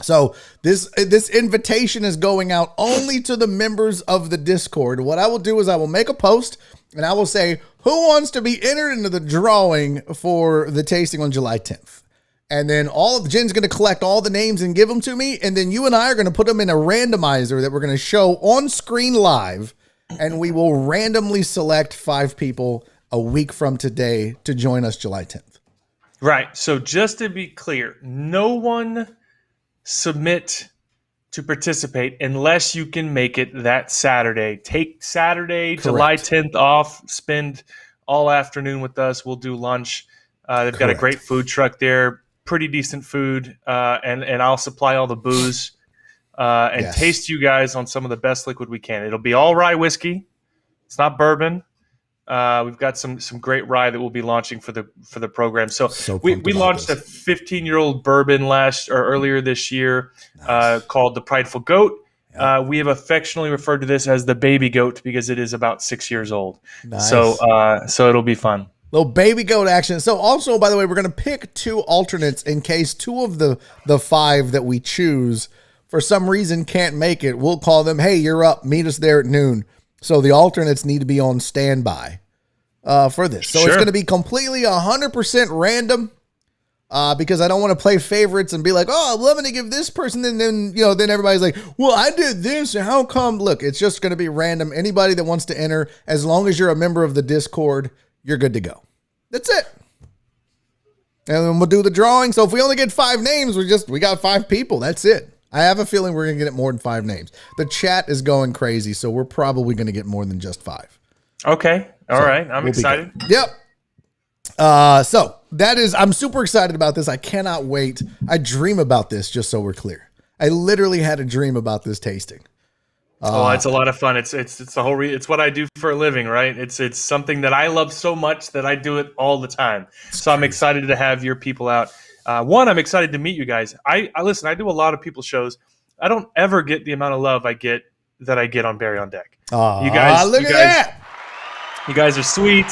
So this invitation is going out only to the members of the Discord. What I will do is I will make a post and I will say, who wants to be entered into the drawing for the tasting on July 10th? And then Jen's going to collect all the names and give them to me. And then you and I are going to put them in a randomizer that we're going to show on screen live. And we will randomly select 5 people a week from today to join us July 10th. Right. So just to be clear, no one submit to participate unless you can make it that Saturday. Take Saturday, correct, July 10th off. Spend all afternoon with us. We'll do lunch. They've got a great food truck there. Pretty decent food. And I'll supply all the booze. And taste you guys on some of the best liquid we can. It'll be all rye whiskey. It's not bourbon. We've got some great rye that we'll be launching for the program. So we launched a 15-year-old bourbon earlier this year, called the Prideful Goat. Yeah. We have affectionately referred to this as the baby goat because it is about 6 years old. Nice. So it'll be fun. Little baby goat action. So also, by the way, we're going to pick 2 alternates in case 2 of the 5 that we choose for some reason can't make it. We'll call them, hey, you're up. Meet us there at noon. So the alternates need to be on standby for this. So It's going to be completely 100% random because I don't want to play favorites and be like, oh, I'm going to give this person. And then everybody's like, well, I did this. And how come? Look, it's just going to be random. Anybody that wants to enter, as long as you're a member of the Discord, you're good to go. That's it. And then we'll do the drawing. So if we only get 5 names, we got 5 people. That's it. I have a feeling we're going to get more than 5 names. The chat is going crazy, so we're probably going to get more than just 5. Okay. All right. I'm excited. Yep. So that is, I'm super excited about this. I cannot wait. I dream about this, just so we're clear. I literally had a dream about this tasting. It's a lot of fun. It's the whole it's what I do for a living, right? It's something that I love so much that I do it all the time. So I'm excited to have your people out. I'm excited to meet you guys. I listen, I do a lot of people shows. I don't ever get the amount of love I get on Barry on Deck. You guys you guys are sweet.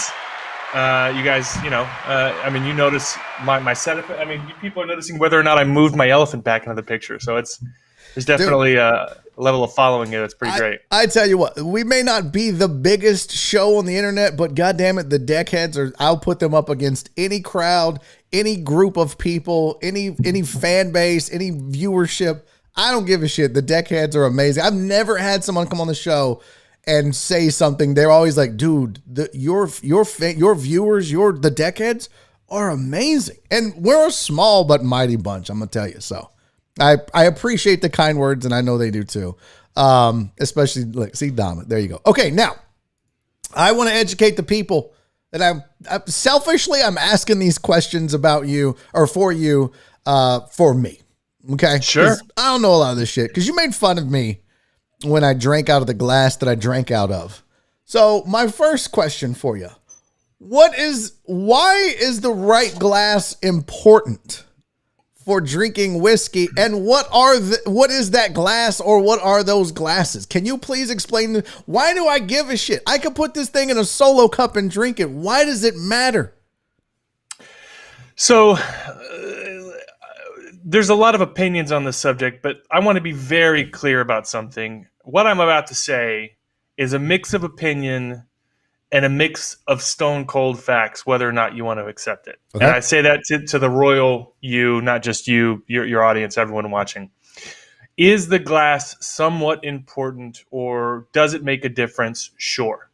You guys, you notice my setup. I mean, people are noticing whether or not I moved my elephant back into the picture. So there's definitely a level of following it. It's pretty great. I tell you what, we may not be the biggest show on the internet, but goddamn it, the Deckheads I'll put them up against any crowd, any group of people, any fan base, any viewership. I don't give a shit. The Deckheads are amazing. I've never had someone come on the show and say something. They're always like, dude, your viewers, the Deckheads are amazing. And we're a small but mighty bunch, I'm going to tell you. So I appreciate the kind words, and I know they do too. Especially, see, Dom, there you go. Okay, now, I want to educate the people that I'm selfishly asking these questions about you, or for you, for me. Okay. Sure. I don't know a lot of this shit because you made fun of me when I drank out of the glass that I drank out of. So my first question for you, why is the right glass important for drinking whiskey, and what is that glass, or what are those glasses? Can you please explain why do I give a shit? I could put this thing in a solo cup and drink it. Why does it matter? So there's a lot of opinions on this subject, but I want to be very clear about something. What I'm about to say is a mix of opinion and a mix of stone cold facts, whether or not you want to accept it. Okay. And I say that to the royal you, not just you, your audience, everyone watching. Is the glass somewhat important, or does it make a difference? Sure.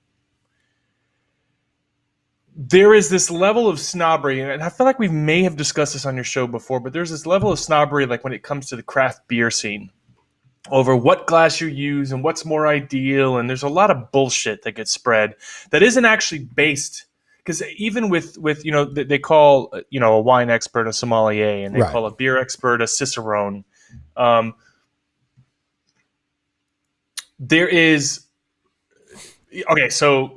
There is this level of snobbery, and I feel like we may have discussed this on your show before, but there's this level of snobbery like when it comes to the craft beer scene over what glass you use and what's more ideal, and there's a lot of bullshit that gets spread that isn't actually based, because even with they call a wine expert a sommelier, and they call a beer expert a cicerone. There is okay, so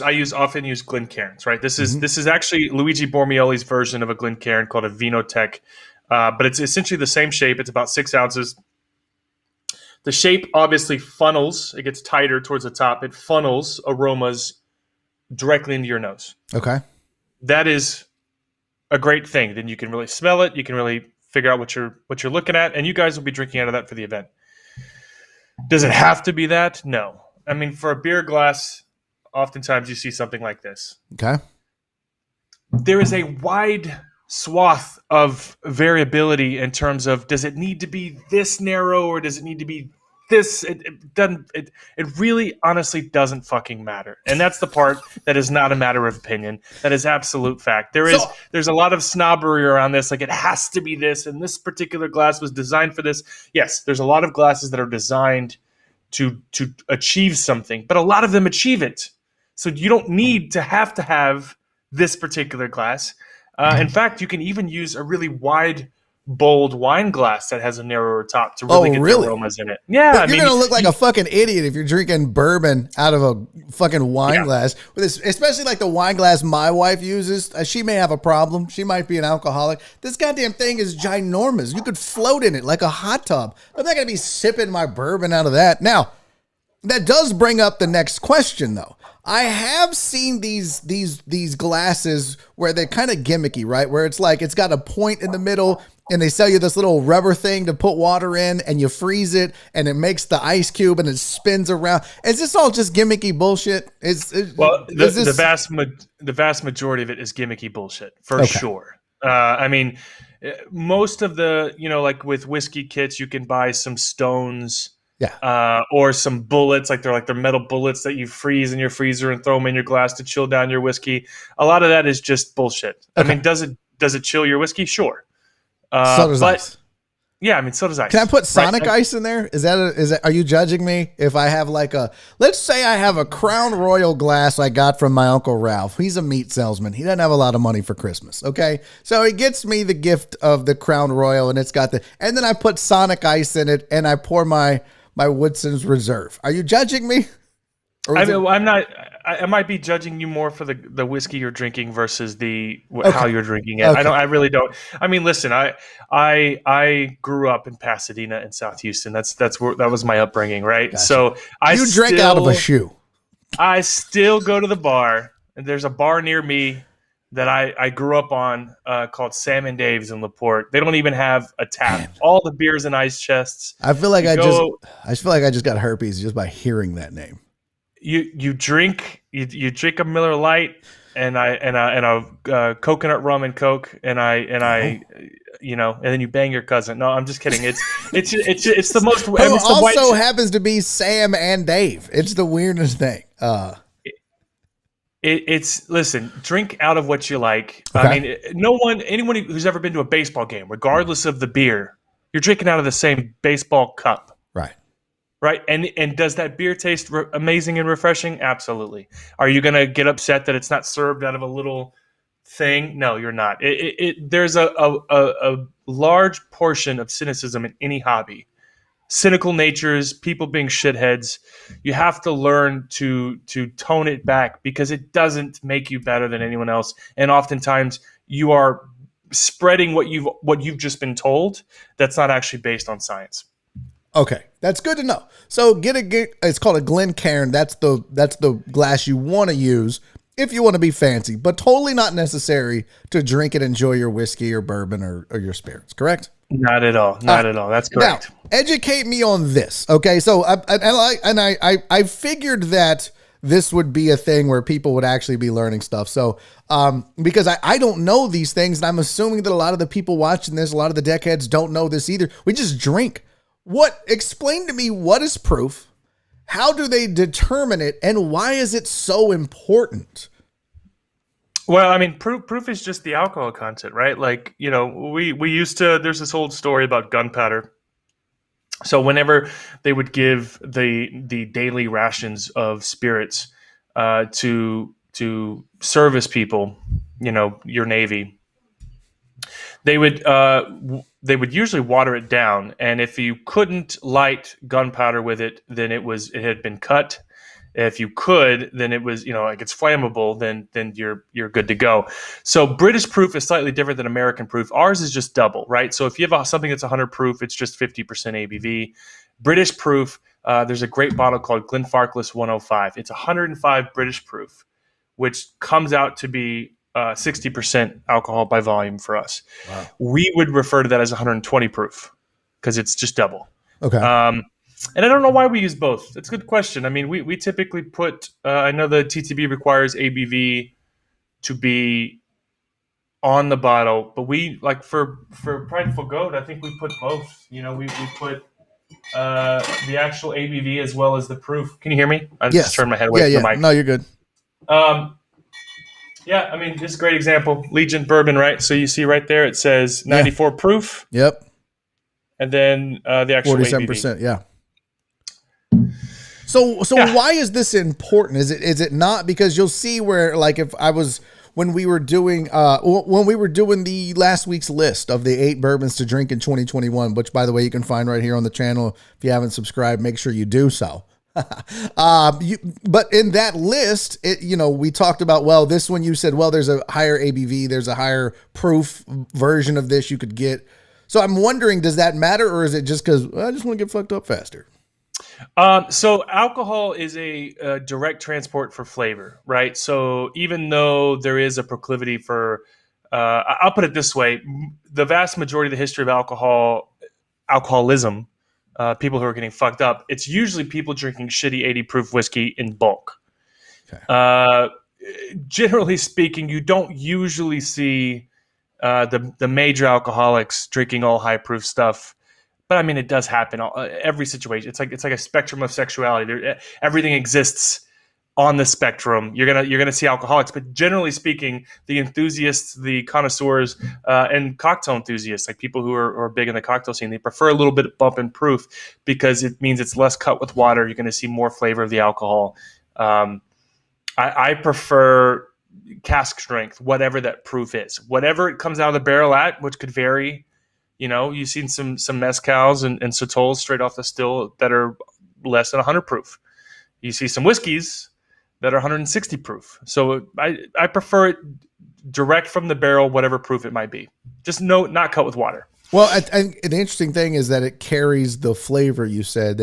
I often use Glencairns, right? This is actually Luigi Bormioli's version of a Glencairn called a Vinotech, but it's essentially the same shape. It's about 6 ounces. The shape obviously funnels. It gets tighter towards the top. It funnels aromas directly into your nose. Okay. That is a great thing. Then you can really smell it. You can really figure out what you're looking at, and you guys will be drinking out of that for the event. Does it have to be that? No. I mean, for a beer glass, oftentimes you see something like this. Okay. There is a wide swath of variability in terms of, does it need to be this narrow, or does it need to be this? It doesn't. It really, honestly, doesn't fucking matter. And that's the part that is not a matter of opinion. That is absolute fact. There's a lot of snobbery around this. Like, it has to be this, and this particular glass was designed for this. Yes, there's a lot of glasses that are designed to achieve something, but a lot of them achieve it. So you don't need to have this particular glass. In fact, you can even use a really wide, bold wine glass that has a narrower top to really get the aromas in it. Yeah, but you're going to look like a fucking idiot if you're drinking bourbon out of a fucking wine glass. With this, especially like the wine glass my wife uses. She may have a problem. She might be an alcoholic. This goddamn thing is ginormous. You could float in it like a hot tub. I'm not going to be sipping my bourbon out of that. Now, that does bring up the next question, though. I have seen these glasses where they're kind of gimmicky, right? Where it's like it's got a point in the middle, and they sell you this little rubber thing to put water in, and you freeze it, and it makes the ice cube, and it spins around. Is this all just gimmicky bullshit? The vast majority of it is gimmicky bullshit, for sure. I mean, most of the, like with whiskey kits, you can buy some stones. Yeah. Or some bullets, they're metal bullets that you freeze in your freezer and throw them in your glass to chill down your whiskey. A lot of that is just bullshit. Okay. I mean, does it chill your whiskey? Sure. So does ice. Yeah, I mean, so does ice. Can I put Sonic Ice in there? Is that? Are you judging me if I have let's say I have a Crown Royal glass I got from my Uncle Ralph. He's a meat salesman. He doesn't have a lot of money for Christmas. Okay. So he gets me the gift of the Crown Royal, and it's got and then I put Sonic Ice in it, and I pour my Woodson's Reserve. Are you judging me? I'm not. I might be judging you more for the whiskey you're drinking versus how you're drinking it. Okay. I really don't. I mean, listen. I grew up in Pasadena in South Houston. That was my upbringing, right? Gotcha. So you drank out of a shoe. I still go to the bar, and there's a bar near me that I grew up on called Sam and Dave's in LaPorte. They don't even have a tap. Man. All the beers in ice chests. I feel like I just got herpes just by hearing that name. You drink a Miller Lite and a coconut rum and Coke and then you bang your cousin. No, I'm just kidding. It's the most. Also happens to be Sam and Dave. It's the weirdest thing. Listen, drink out of what you like. Okay. I mean, anyone who's ever been to a baseball game, regardless of the beer, you're drinking out of the same baseball cup. Right. And does that beer taste amazing and refreshing? Absolutely. Are you going to get upset that it's not served out of a little thing. No, you're not. There's a large portion of cynicism in any hobby. Cynical natures, people being shitheads. You have to learn to tone it back because it doesn't make you better than anyone else. And oftentimes you are spreading what you've just been told that's not actually based on science. Okay, that's good to know. So it's called a Glencairn. That's the glass you want to use if you want to be fancy, but totally not necessary to drink and enjoy your whiskey or bourbon or your spirits. Correct? Not at all. Not at all. That's correct. Now, educate me on this. Okay, so I figured that this would be a thing where people would actually be learning stuff. So, because I don't know these things, and I'm assuming that a lot of the people watching this, a lot of the deckheads don't know this either. We just drink. Explain to me, what is proof? How do they determine it? And why is it so important? Well, I mean, proof is just the alcohol content, right? Like, we used to, there's this old story about gunpowder. So whenever they would give the daily rations of spirits to service people, your Navy, they would usually water it down, and if you couldn't light gunpowder with it, then it had been cut. If you could, then it was, like it's flammable, then you're good to go. So British proof is slightly different than American proof. Ours is just double, right? So if you have something that's 100 proof, it's just 50% ABV. British proof, there's a great bottle called Glenfarclas 105. It's 105 British proof, which comes out to be 60% alcohol by volume for us. Wow. We would refer to that as 120 proof because it's just double. Okay. And I don't know why we use both. That's a good question. I mean, we typically put, I know the TTB requires ABV to be on the bottle, but we, like for Prideful Goat, I think we put both. We put the actual ABV as well as the proof. Can you hear me? I just turned my head away from the mic. No, you're good. Yeah, I mean, this is a great example. Legion Bourbon, right? So you see right there, it says 94 proof. Yep. And then the actual 47%, ABV. yeah. So why is this important? Is it not? Because you'll see where, like, when we were doing the last week's list of the 8 bourbons to drink in 2021, which, by the way, you can find right here on the channel. If you haven't subscribed, make sure you do so. But in that list, we talked about, this one you said, there's a higher ABV, there's a higher proof version of this you could get. So I'm wondering, does that matter, or is it just because I just want to get fucked up faster? So alcohol is a direct transport for flavor, right? So even though there is a proclivity for, I'll put it this way, the vast majority of the history of alcoholism, people who are getting fucked up, it's usually people drinking shitty 80 proof whiskey in bulk. Okay. Generally speaking, you don't usually see the major alcoholics drinking all high proof stuff. But I mean, it does happen. Every situation, it's like a spectrum of sexuality. Everything exists on the spectrum. You're gonna see alcoholics, but generally speaking, the enthusiasts, the connoisseurs, and cocktail enthusiasts, like people who are big in the cocktail scene, they prefer a little bit of bump in proof because it means it's less cut with water. You're going to see more flavor of the alcohol. I prefer cask strength, whatever that proof is, whatever it comes out of the barrel at, which could vary. You've seen some mezcals and sotols straight off the still that are less than 100 proof. You see some whiskeys that are 160 proof. So I prefer it direct from the barrel, whatever proof it might be. Just not cut with water. Well, the interesting thing is that it carries the flavor. You said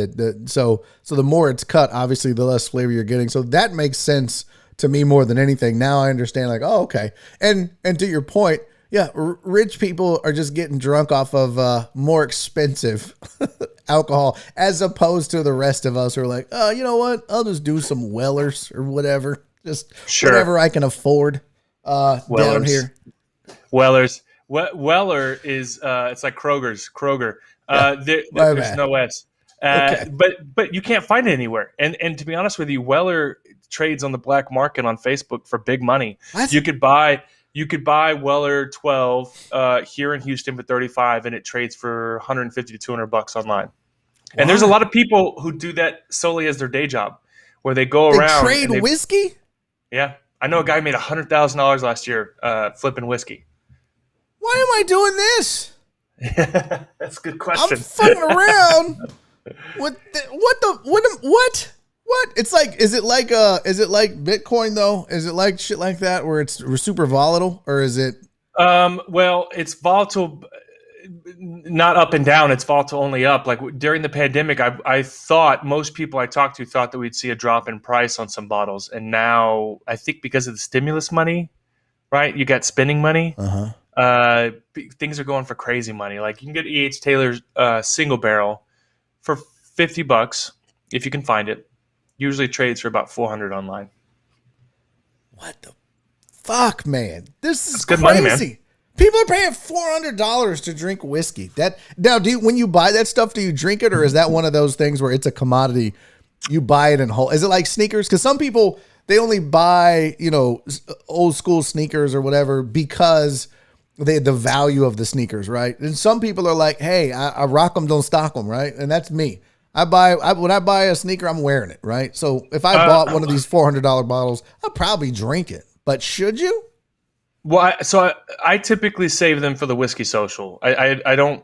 so the more it's cut, obviously, the less flavor you're getting. So that makes sense to me more than anything. Now I understand. Like, oh, okay. And to your point. Yeah, rich people are just getting drunk off of more expensive alcohol as opposed to the rest of us who are like, oh, you know what? I'll just do some Wellers or whatever. Just whatever I can afford down here. Wellers. Weller is it's like Kroger. There's no S. Okay. But you can't find it anywhere. And to be honest with you, Weller trades on the black market on Facebook for big money. What? You could buy Weller 12 here in Houston for $35, and it trades for $150 to $200 online. Wow. And there's a lot of people who do that solely as their day job, where they go around. Trade whiskey? Yeah, I know a guy made $100,000 last year flipping whiskey. Why am I doing this? That's a good question. I'm fucking around. What? It's like, is it like Bitcoin though? Is it like shit like that where it's super volatile, or is it? Well, it's volatile, not up and down. It's volatile only up. Like during the pandemic, I thought most people I talked to thought that we'd see a drop in price on some bottles, and now I think because of the stimulus money, right? You got spending money. Things are going for crazy money. Like you can get E.H. Taylor's single barrel for $50 if you can find it. Usually trades for about $400 online. What the fuck, man? This is good crazy. Money, man. People are paying $400 to drink whiskey. When you buy that stuff, do you drink it, or is that one of those things where it's a commodity? You buy it in whole. Is it like sneakers? Because some people, they only buy, old school sneakers or whatever because the value of the sneakers, right? And some people are like, hey, I rock them, don't stock them, right? And that's me. When I buy a sneaker, I'm wearing it, right? So if I bought one of these $400 bottles, I'd probably drink it. But should you? Well, I typically save them for the whiskey social. I don't,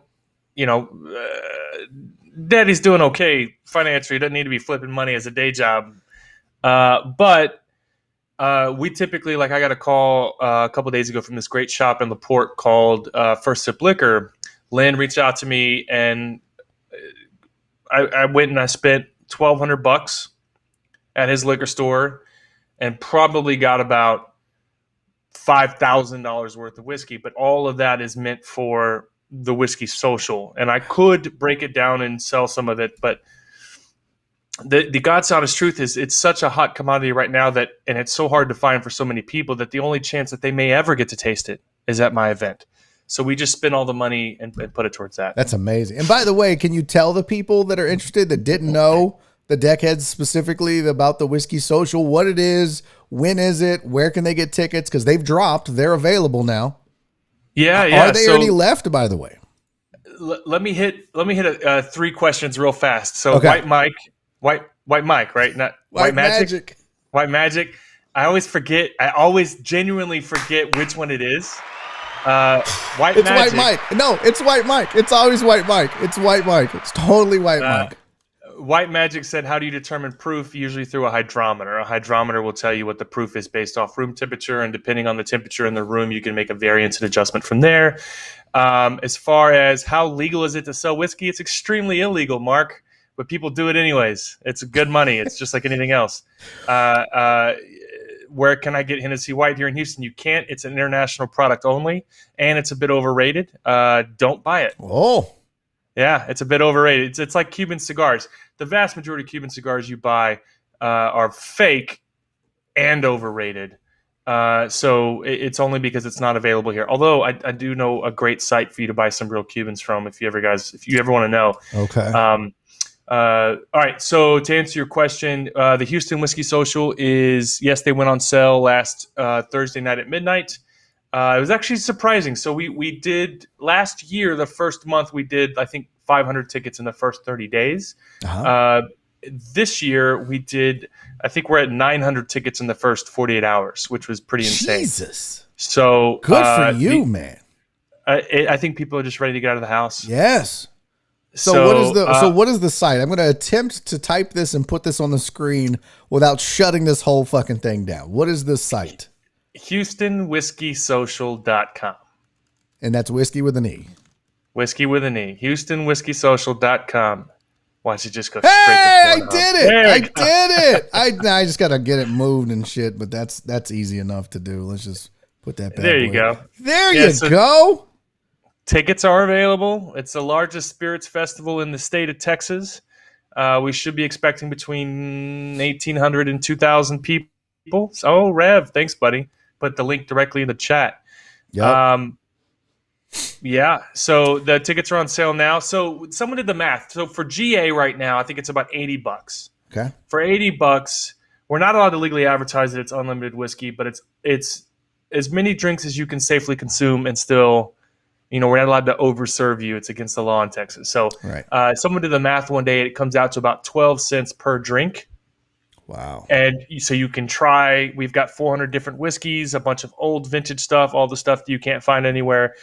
Daddy's doing okay financially. He doesn't need to be flipping money as a day job. But we typically, like I got a call a couple of days ago from this great shop in LaPorte called First Sip Liquor. Lynn reached out to me, and I went and I spent $1,200 at his liquor store and probably got about $5,000 worth of whiskey. But all of that is meant for the whiskey social. And I could break it down and sell some of it, but the God's honest truth is it's such a hot commodity right now and it's so hard to find for so many people that the only chance that they may ever get to taste it is at my event. So we just spend all the money and put it towards that. That's amazing. And by the way, can you tell the people that are interested that didn't know, the deckheads specifically, about the Whiskey Social, what it is, when is it, where can they get tickets? Because they've dropped. They're available now. Yeah. Are they already left, by the way? Let me hit 3 questions real fast. So okay. White Mike, right? Not White Magic. White Magic. I always forget. I always genuinely forget which one it is. White Mike. No, it's White Mike. It's always White Mike. It's White Mike. It's totally White Mike. White Magic said, how do you determine proof? Usually through a hydrometer. A hydrometer will tell you what the proof is based off room temperature, and depending on the temperature in the room, you can make a variance and adjustment from there. As far as how legal is it to sell whiskey, it's extremely illegal, Mark, but people do it anyways. It's good money. It's just like anything else. Where can I get Hennessy White here in Houston? You can't. It's an international product only, and it's a bit overrated. Don't buy it. Oh. Yeah, it's a bit overrated. It's like Cuban cigars. The vast majority of Cuban cigars you buy are fake and overrated. So it's only because it's not available here. Although I do know a great site for you to buy some real Cubans from if you ever want to know. Okay. All right. So to answer your question, the Houston Whiskey Social is, yes, they went on sale last Thursday night at midnight. It was actually surprising. So we did last year, the first month we did, I think, 500 tickets in the first 30 days. Uh-huh. This year we did, I think we're at 900 tickets in the first 48 hours, which was pretty insane. Jesus. So good for you, man. I think people are just ready to get out of the house. Yes. So what is the site? I'm going to attempt to type this and put this on the screen without shutting this whole fucking thing down. What is the site? HoustonWhiskeySocial.com. And that's whiskey with an E. Whiskey with an E. HoustonWhiskeySocial.com. Why don't you just go straight to I did it. I just got to get it moved and shit, but that's easy enough to do. Let's just put that back. There you go. There you go. Tickets are available. It's the largest spirits festival in the state of Texas. We should be expecting between 1,800 and 2,000 people. So, Rev, thanks, buddy. Put the link directly in the chat. Yep. Yeah, so the tickets are on sale now. So someone did the math. So for GA right now, I think it's about $80. Okay. For $80, we're not allowed to legally advertise that it's unlimited whiskey, but it's as many drinks as you can safely consume and still, we're not allowed to overserve you. It's against the law in Texas. So right. Someone did the math one day. It comes out to about 12 cents per drink. Wow. And so you can try, we've got 400 different whiskeys, a bunch of old vintage stuff, all the stuff that you can't find anywhere.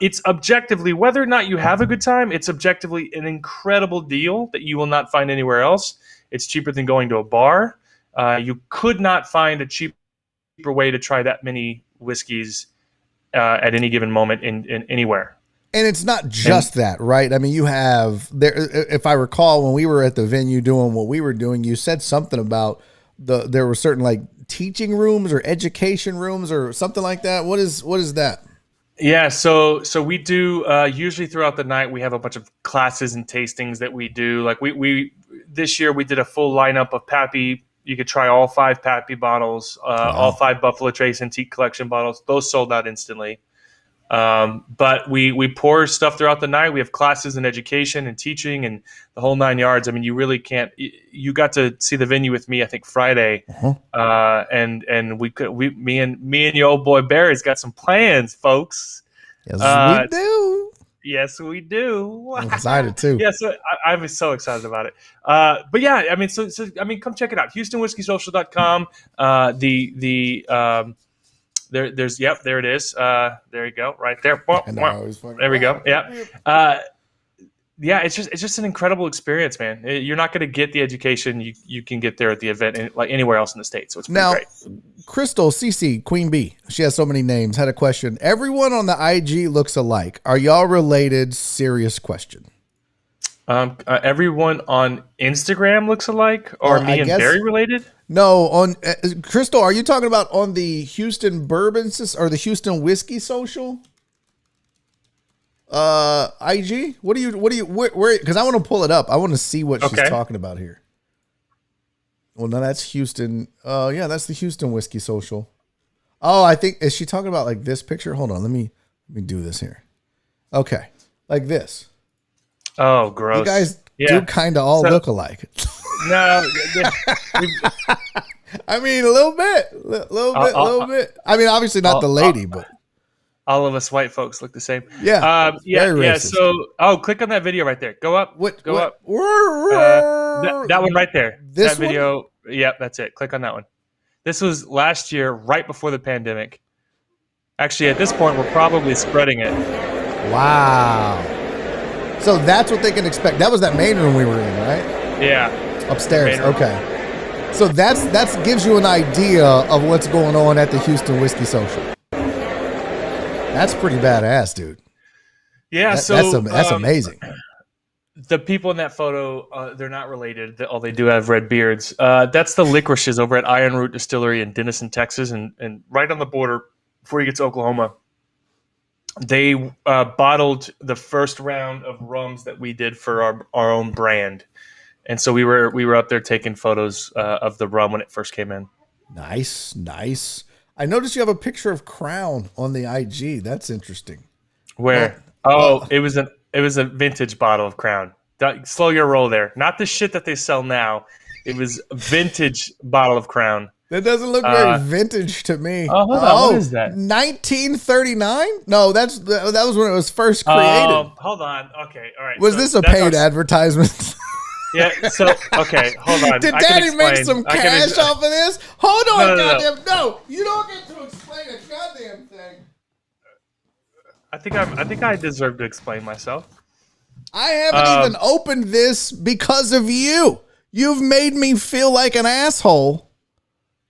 It's objectively, whether or not you have a good time, it's objectively an incredible deal that you will not find anywhere else. It's cheaper than going to a bar. You could not find a cheaper way to try that many whiskeys at any given moment in anywhere. And it's not just that, right? I mean, you have there. If I recall, when we were at the venue doing what we were doing, you said something about there were certain like teaching rooms or education rooms or something like that. What is that? Yeah, so we do usually throughout the night we have a bunch of classes and tastings that we do. Like we this year we did a full lineup of Pappy. You could try all 5 Pappy bottles, all 5 Buffalo Trace Antique Collection bottles. Those sold out instantly. But we pour stuff throughout the night. We have classes in education and teaching and the whole 9 yards. I mean, you really can't. You got to see the venue with me, I think Friday, and me and your old boy Barry's got some plans, folks. Yes, we do. Yes, we do. I'm excited too. Yeah, so I was so excited about it. But yeah, I mean, so come check it out. HoustonWhiskeySocial.com. There it is. There you go, right there. There we go. Yeah. Yeah, it's just an incredible experience, man. You're not going to get the education you can get there at the event like anywhere else in the state. So it's pretty great. Crystal CC Queen Bee, she has so many names. Had a question. Everyone on the IG looks alike. Are y'all related? Serious question. Everyone on Instagram looks alike, or me and Barry related? No, on Crystal. Are you talking about on the Houston Bourbon or the Houston Whiskey Social? IG. What do you where? Because I want to pull it up. I want to see what she's talking about here. Well, no, that's Houston. Yeah, that's the Houston Whiskey Social. Oh, I think is she talking about like this picture? Hold on, let me do this here. Okay, like this. Oh, gross. You guys do kind of all look alike. No, I mean a little bit. I mean, obviously not the lady, but all of us white folks look the same. Yeah, yeah. So, click on that video right there. Go up. Go up. That one right there. This video. Yep, that's it. Click on that one. This was last year, right before the pandemic. Actually, at this point, we're probably spreading it. Wow. So that's what they can expect. That was that main room we were in, right? Yeah. Upstairs. Okay. So that gives you an idea of what's going on at the Houston Whiskey Social. That's pretty badass, dude. Yeah. That's amazing. The people in that photo, they're not related. They do have red beards. That's the Licorices over at Iron Root Distillery in Denison, Texas, and right on the border before you get to Oklahoma. They bottled the first round of rums that we did for our own brand, and so we were up there taking photos of the rum when it first came in. Nice. I noticed you have a picture of Crown on the IG. That's interesting. Where? It was a vintage bottle of Crown. Slow your roll there. Not the shit that they sell now. It was a vintage bottle of Crown. That doesn't look very vintage to me. Oh, hold on. What is that? 1939? No, that was when it was first created. Hold on. Okay, all right. Was this a paid advertisement? Yeah. So okay, hold on. Did Daddy make some cash off of this? Hold on, goddamn! No, you don't get to explain a goddamn thing. I think I deserve to explain myself. I haven't even opened this because of you. You've made me feel like an asshole.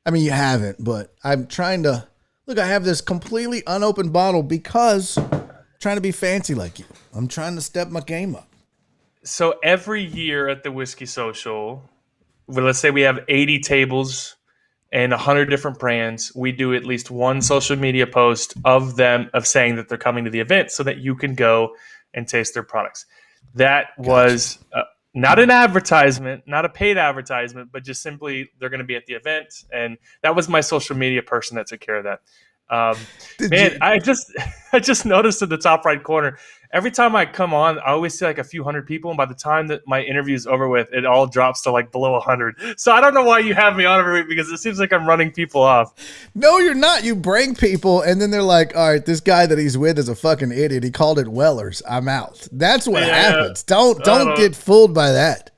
I mean, you haven't, but I'm trying to look. I have this completely unopened bottle because I'm trying to be fancy like you. I'm trying to step my game up. So every year at the Whiskey Social, let's say we have 80 tables and 100 different brands, we do at least one social media post of saying that they're coming to the event so that you can go and taste their products. That was not an advertisement, not a paid advertisement, but just simply they're going to be at the event. And that was my social media person that took care of that. I just noticed in the top right corner, every time I come on, I always see like a few hundred people, and by the time that my interview is over with, it all drops to like below 100. So I don't know why you have me on every week, because it seems like I'm running people off. No, you're not. You bring people, and then they're like, all right, this guy that he's with is a fucking idiot. He called it Weller's. I'm out. That's what happens. Don't get fooled by that.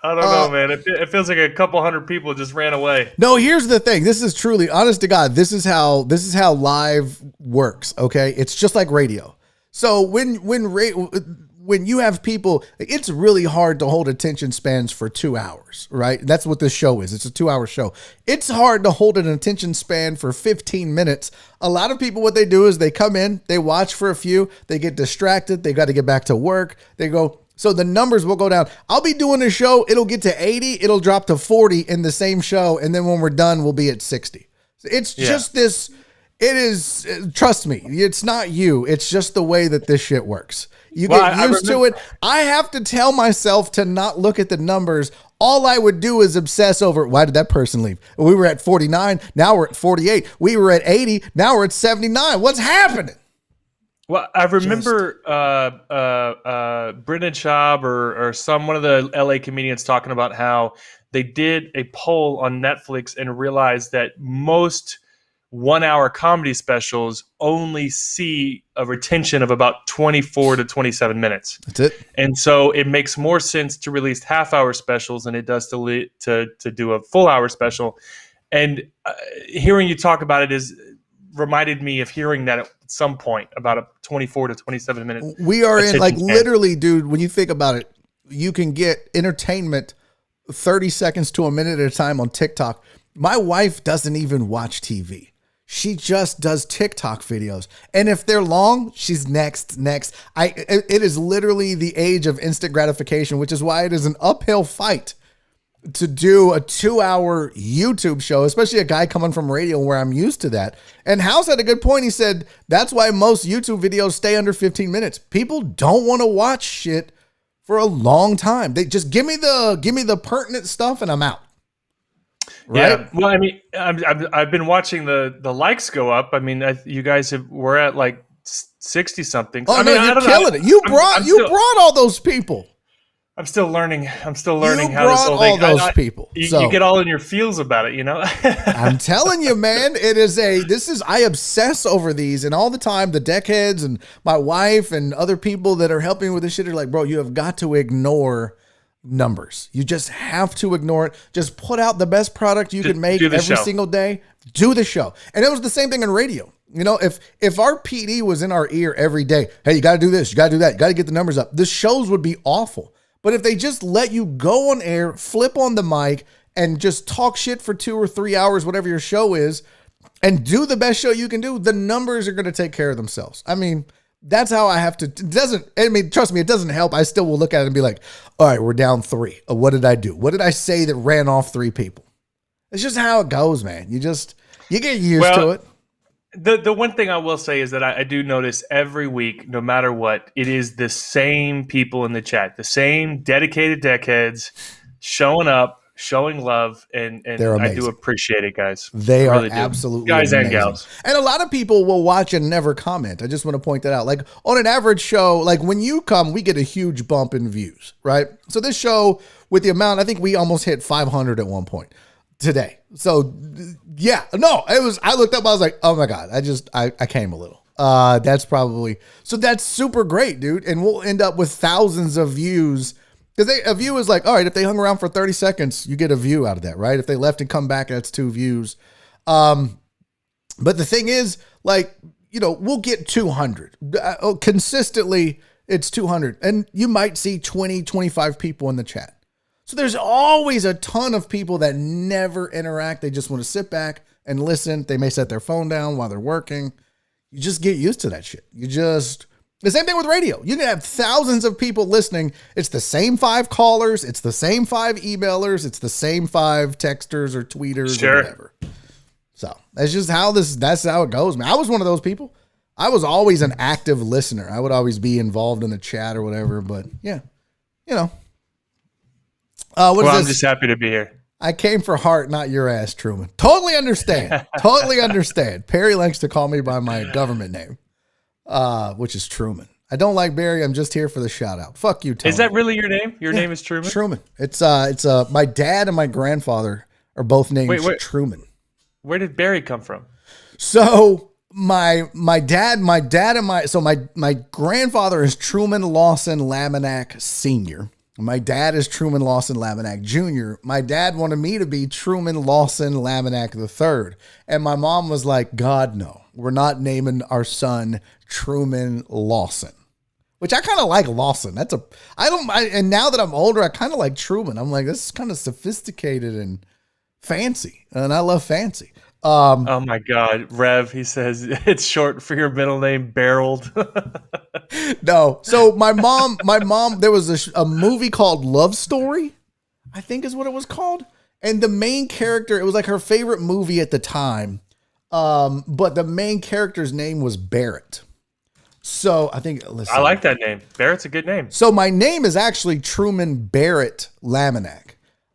I don't know, man. It feels like a couple hundred people just ran away. No, here's the thing. This is truly, honest to God, this is how live works. Okay, it's just like radio. So when you have people, it's really hard to hold attention spans for 2 hours, right? That's what this show is. It's a 2-hour show. It's hard to hold an attention span for 15 minutes. A lot of people, what they do is they come in, they watch for a few, they get distracted, they got to get back to work, they go. So the numbers will go down. I'll be doing a show, it'll get to 80, it'll drop to 40 in the same show, and then when we're done, we'll be at 60. It's just this, it is, trust me, it's not you, it's just the way that this shit works. You get used to it. I have to tell myself to not look at the numbers. All I would do is obsess over, why did that person leave? We were at 49, now we're at 48. We were at 80, now we're at 79. What's happening? Well, I remember Brendan Schaub or one of the LA comedians talking about how they did a poll on Netflix and realized that most 1-hour comedy specials only see a retention of about 24 to 27 minutes. That's it. And so it makes more sense to release half-hour specials than it does to do a full-hour special. And hearing you talk about it reminded me of hearing that at some point about a 24 to 27 minutes. We are in, like, literally, dude, when you think about it, you can get entertainment 30 seconds to a minute at a time on TikTok. My wife doesn't even watch TV. She just does TikTok videos. And if they're long, she's next. It is literally the age of instant gratification, which is why it is an uphill fight to do a 2-hour YouTube show, especially a guy coming from radio where I'm used to that. And House had a good point. He said, that's why most YouTube videos stay under 15 minutes. People don't want to watch shit for a long time. They just give me the pertinent stuff and I'm out. Right? Yeah. Well, I mean, I've been watching the likes go up. I mean, you guys we're at like 60 something. Oh, I no, mean, you're killing it. You brought all those people. I'm still learning how this whole thing. You brought all those people. You get all in your feels about it, you know? I'm telling you, man, I obsess over these, and all the time the deckheads and my wife and other people that are helping with this shit are like, bro, you have got to ignore numbers. You just have to ignore it. Just put out the best product you can make every single day. Do the show. And it was the same thing in radio. You know, if our PD was in our ear every day, hey, you got to do this, you got to do that, you got to get the numbers up, the shows would be awful. But if they just let you go on air, flip on the mic, and just talk shit for 2 or 3 hours, whatever your show is, and do the best show you can do, the numbers are going to take care of themselves. I mean, that's how I have to. Trust me, it doesn't help. I still will look at it and be like, all right, we're down 3. What did I do? What did I say that ran off 3 people? It's just how it goes, man. You get used to it. The one thing I will say is that I do notice every week, no matter what, it is the same people in the chat, the same dedicated deckheads showing up, showing love, and I do appreciate it, guys. They really are absolutely guys amazing. And gals. And a lot of people will watch and never comment. I just want to point that out. Like on an average show, like when you come, we get a huge bump in views, right? So this show, with the amount, I think we almost hit 500 at one point today. So yeah, no, I looked up, I was like, oh my God, I came a little. That's super great, dude. And we'll end up with thousands of views. Because a view is like, all right, if they hung around for 30 seconds, you get a view out of that, right? If they left and come back, that's 2 views. But the thing is, like, you know, we'll get 200. Consistently, it's 200. And you might see 20, 25 people in the chat. So there's always a ton of people that never interact. They just want to sit back and listen. They may set their phone down while they're working. You just get used to that shit. The same thing with radio. You can have thousands of people listening. It's the same 5 callers. It's the same 5 emailers. It's the same 5 texters or tweeters or whatever. So that's how it goes, man. I was one of those people. I was always an active listener. I would always be involved in the chat or whatever, but yeah, you know. I'm just happy to be here. I came for Hart, not your ass, Truman. Totally understand. Totally understand. Perry likes to call me by my government name, which is Truman. I don't like Barry. I'm just here for the shout out. Fuck you, Tony. Is that really your name? Your name is Truman? Truman. It's my dad and my grandfather are both named Truman. Where did Barry come from? So my grandfather is Truman Lawson Laminack Sr., My dad is Truman Lawson Laminack Jr. My dad wanted me to be Truman Lawson Laminack III. And my mom was like, God, no, we're not naming our son Truman Lawson, which I kind of like Lawson. And now that I'm older, I kind of like Truman. I'm like, this is kind of sophisticated and fancy. And I love fancy. Oh my God, Rev, he says it's short for your middle name, Barreled. No. So my mom, there was a movie called Love Story, I think is what it was called. And the main character, it was like her favorite movie at the time. But the main character's name was Barrett. So I think, I like that name. Barrett's a good name. So my name is actually Truman Barrett Laminack.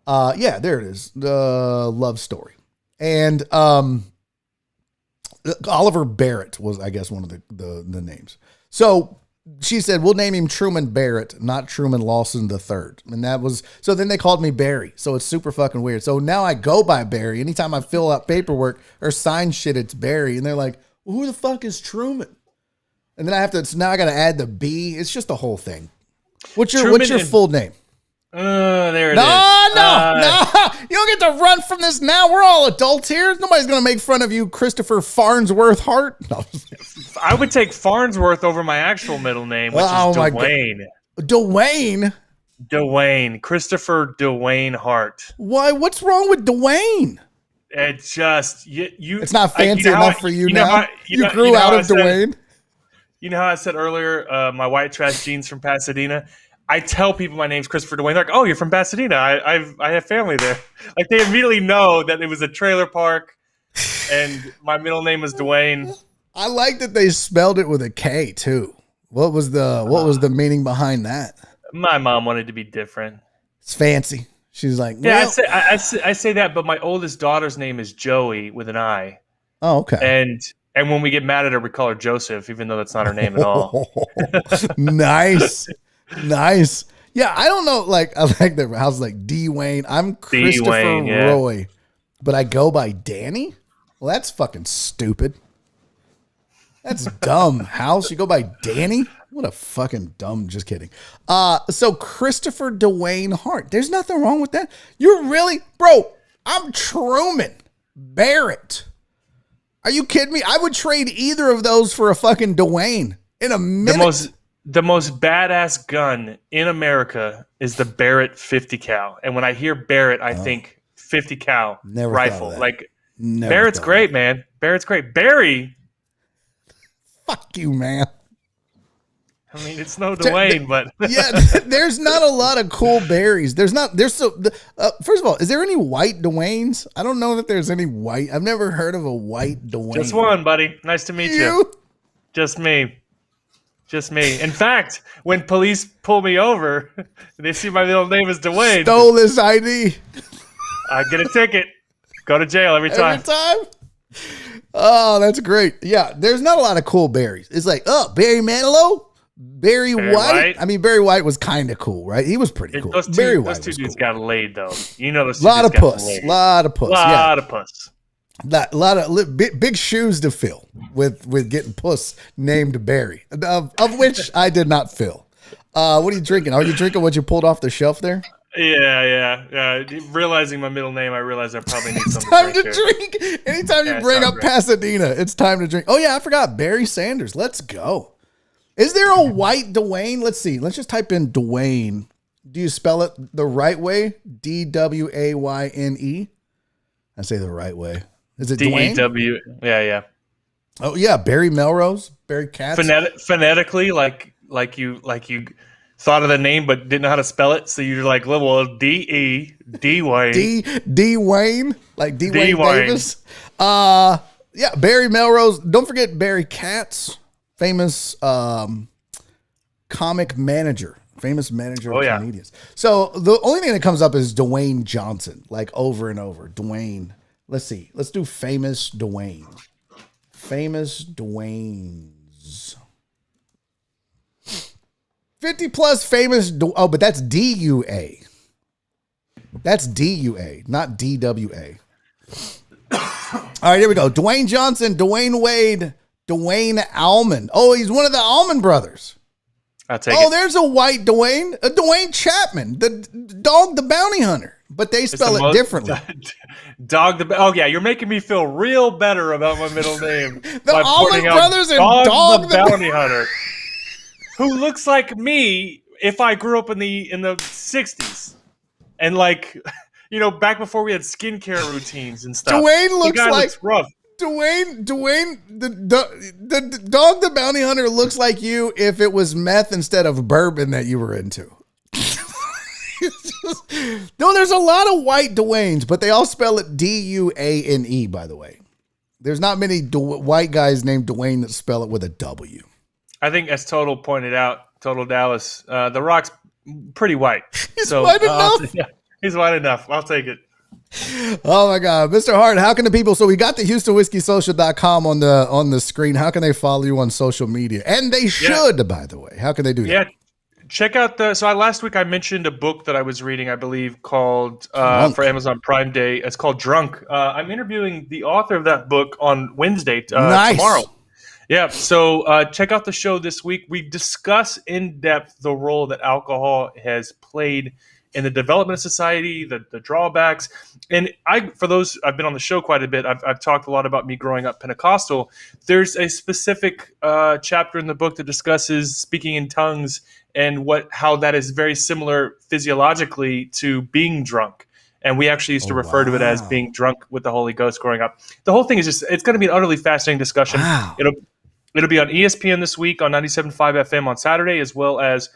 Yeah, there it is. The Love Story. And Oliver Barrett was, I guess, one of the names. So she said, we'll name him Truman Barrett, not Truman Lawson III. And that was, so then they called me Barry. So it's super fucking weird. So now I go by Barry. Anytime I fill out paperwork or sign shit, it's Barry. And they're like, well, who the fuck is Truman? And then so now I got to add the B. It's just a whole thing. What's your full name? There it is. No. You don't get to run from this now. We're all adults here. Nobody's going to make fun of you, Kristopher Farnsworth Hart. No. I would take Farnsworth over my actual middle name, which is Dwayne. Dwayne. Kristopher Dwayne Hart. Why? What's wrong with Dwayne? It's just, you. It's not fancy enough for you now. You grew out of Dwayne. You know how I said earlier, my white trash jeans from Pasadena? I tell people my name's Christopher Dwayne. They're like, oh, you're from Pasadena. I have family there. Like, they immediately know that it was a trailer park and my middle name is Dwayne. I like that they spelled it with a K too. What was the meaning behind that? My mom wanted to be different. It's fancy. She's like, yeah, I say that, but my oldest daughter's name is Joey with an I. Oh, okay. And when we get mad at her, we call her Joseph, even though that's not her name at all. Nice. Yeah, I don't know. Like, I like the house like D Wayne. I'm Kristopher Roy, but I go by Danny. Well, that's fucking stupid. That's dumb. House, you go by Danny? What a fucking dumb. Just kidding. So Kristopher Dwayne Hart. There's nothing wrong with that. You're really, bro. I'm Truman Barrett. Are you kidding me? I would trade either of those for a fucking Dwayne in a minute. The most badass gun in America is the Barrett 50 cal. And when I hear Barrett, I think 50 cal rifle. Like, Barrett's great, man. Barrett's great. Barry. Fuck you, man. I mean, it's no Dwayne, but yeah, there's not a lot of cool Barrys. First of all, is there any white Dwaynes? I don't know that there's any white. I've never heard of a white Dwayne. Just one, buddy. Nice to meet you. Just me. In fact, when police pull me over, they see my middle name is Dwayne. Stole this ID. I get a ticket. Go to jail every time. Every time? Oh, that's great. Yeah, there's not a lot of cool Barrys. It's like, Barry Manilow? Barry White? I mean, Barry White was kind of cool, right? He was pretty cool. Those two dudes got laid, though. You know, those two dudes got laid. Lot of puss. A lot of big shoes to fill with getting puss named Barry, of which I did not fill. What are you drinking? Are you drinking what you pulled off the shelf there? Yeah. Realizing my middle name, I realize I probably need something time to drink. Anytime you bring up Pasadena, it's time to drink. Oh, yeah, I forgot. Barry Sanders. Let's go. Is there a white Dwayne? Let's see. Let's just type in Dwayne. Do you spell it the right way? Dwayne? I say the right way. Is it Dwayne? D-E-W. Yeah. Oh, yeah. Barry Melrose. Barry Katz. Phonetically, like you thought of the name but didn't know how to spell it, so you're like, well, D Wayne. D Wayne, like D Wayne Davis. Yeah, Barry Melrose. Don't forget Barry Katz, famous comic manager, of comedians. So the only thing that comes up is Dwayne Johnson, like over and over. Dwayne. Let's see. Let's do famous Dwayne. Famous Dwaynes. 50 plus famous. But that's DUA. That's DUA, not DWA. All right, here we go. Dwayne Johnson, Dwayne Wade, Dwayne Allman. Oh, he's one of the Allman brothers. I'll take Oh, it. there's a white Dwayne Chapman, the dog, the bounty hunter, but they spell it differently. Oh yeah, you're making me feel real better about my middle name. The Allman Brothers and Dog the bounty hunter, who looks like me if I grew up in the 60s, and like, you know, back before we had skincare routines and stuff. Dwayne looks rough. Dwayne, the dog, the bounty hunter looks like you if it was meth instead of bourbon that you were into. No, there's a lot of white Dwaynes, but they all spell it D-U-A-N-E, by the way. There's not many white guys named Dwayne that spell it with a W. I think, as Total pointed out, Total Dallas, The Rock's pretty white. He's white enough. He's white enough. I'll take it. Oh my God, Mr. Hart, how can the people? So we got the HoustonWhiskeySocial.com on the screen. How can they follow you on social media? And they should, by the way. How can they do that? Yeah, check out last week I mentioned a book that I was reading, I believe, called for Amazon Prime Day. It's called Drunk. I'm interviewing the author of that book on Wednesday, tomorrow. Yeah, so check out the show this week. We discuss in depth the role that alcohol has played in the development of society, the drawbacks. And for those, I've been on the show quite a bit. I've talked a lot about me growing up Pentecostal. There's a specific chapter in the book that discusses speaking in tongues and how that is very similar physiologically to being drunk. And we actually used to refer to it as being drunk with the Holy Ghost growing up. The whole thing is it's going to be an utterly fascinating discussion. Wow. It'll be on ESPN this week on 97.5 FM on Saturday, as well as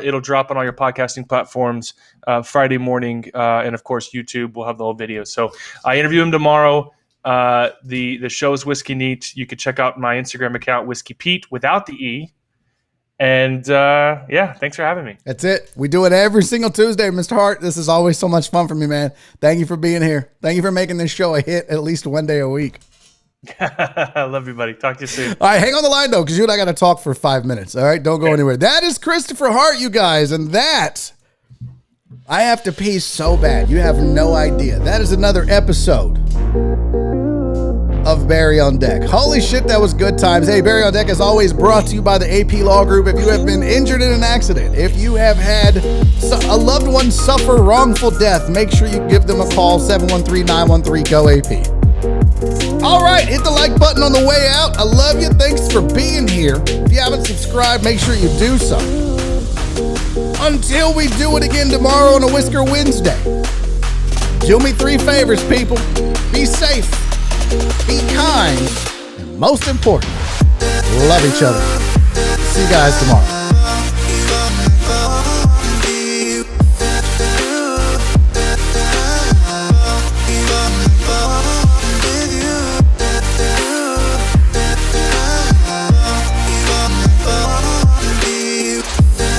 it'll drop on all your podcasting platforms Friday morning. And, of course, YouTube will have the whole video. So I interview him tomorrow. The show is Whiskey Neat. You can check out my Instagram account, Whiskey Pete, without the E. And, thanks for having me. That's it. We do it every single Tuesday, Mr. Hart. This is always so much fun for me, man. Thank you for being here. Thank you for making this show a hit at least one day a week. I love you, buddy. Talk to you soon. All right, hang on the line, though, because you and I got to talk for 5 minutes. All right, don't go anywhere. That is Kristopher Hart, you guys, and that, I have to pee so bad. You have no idea. That is another episode of Barry on Deck. Holy shit, that was good times. Hey, Barry on Deck is always brought to you by the AP Law Group. If you have been injured in an accident, if you have had a loved one suffer wrongful death, make sure you give them a call, 713-913-GO-AP. All right, hit the like button on the way out. I love you. Thanks for being here. If you haven't subscribed, make sure you do so. Until we do it again tomorrow on a Whisker Wednesday, do me 3 favors, people. Be safe, be kind, and most important, love each other. See you guys tomorrow.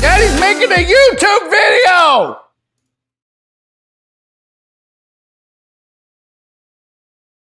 Daddy's making a YouTube video!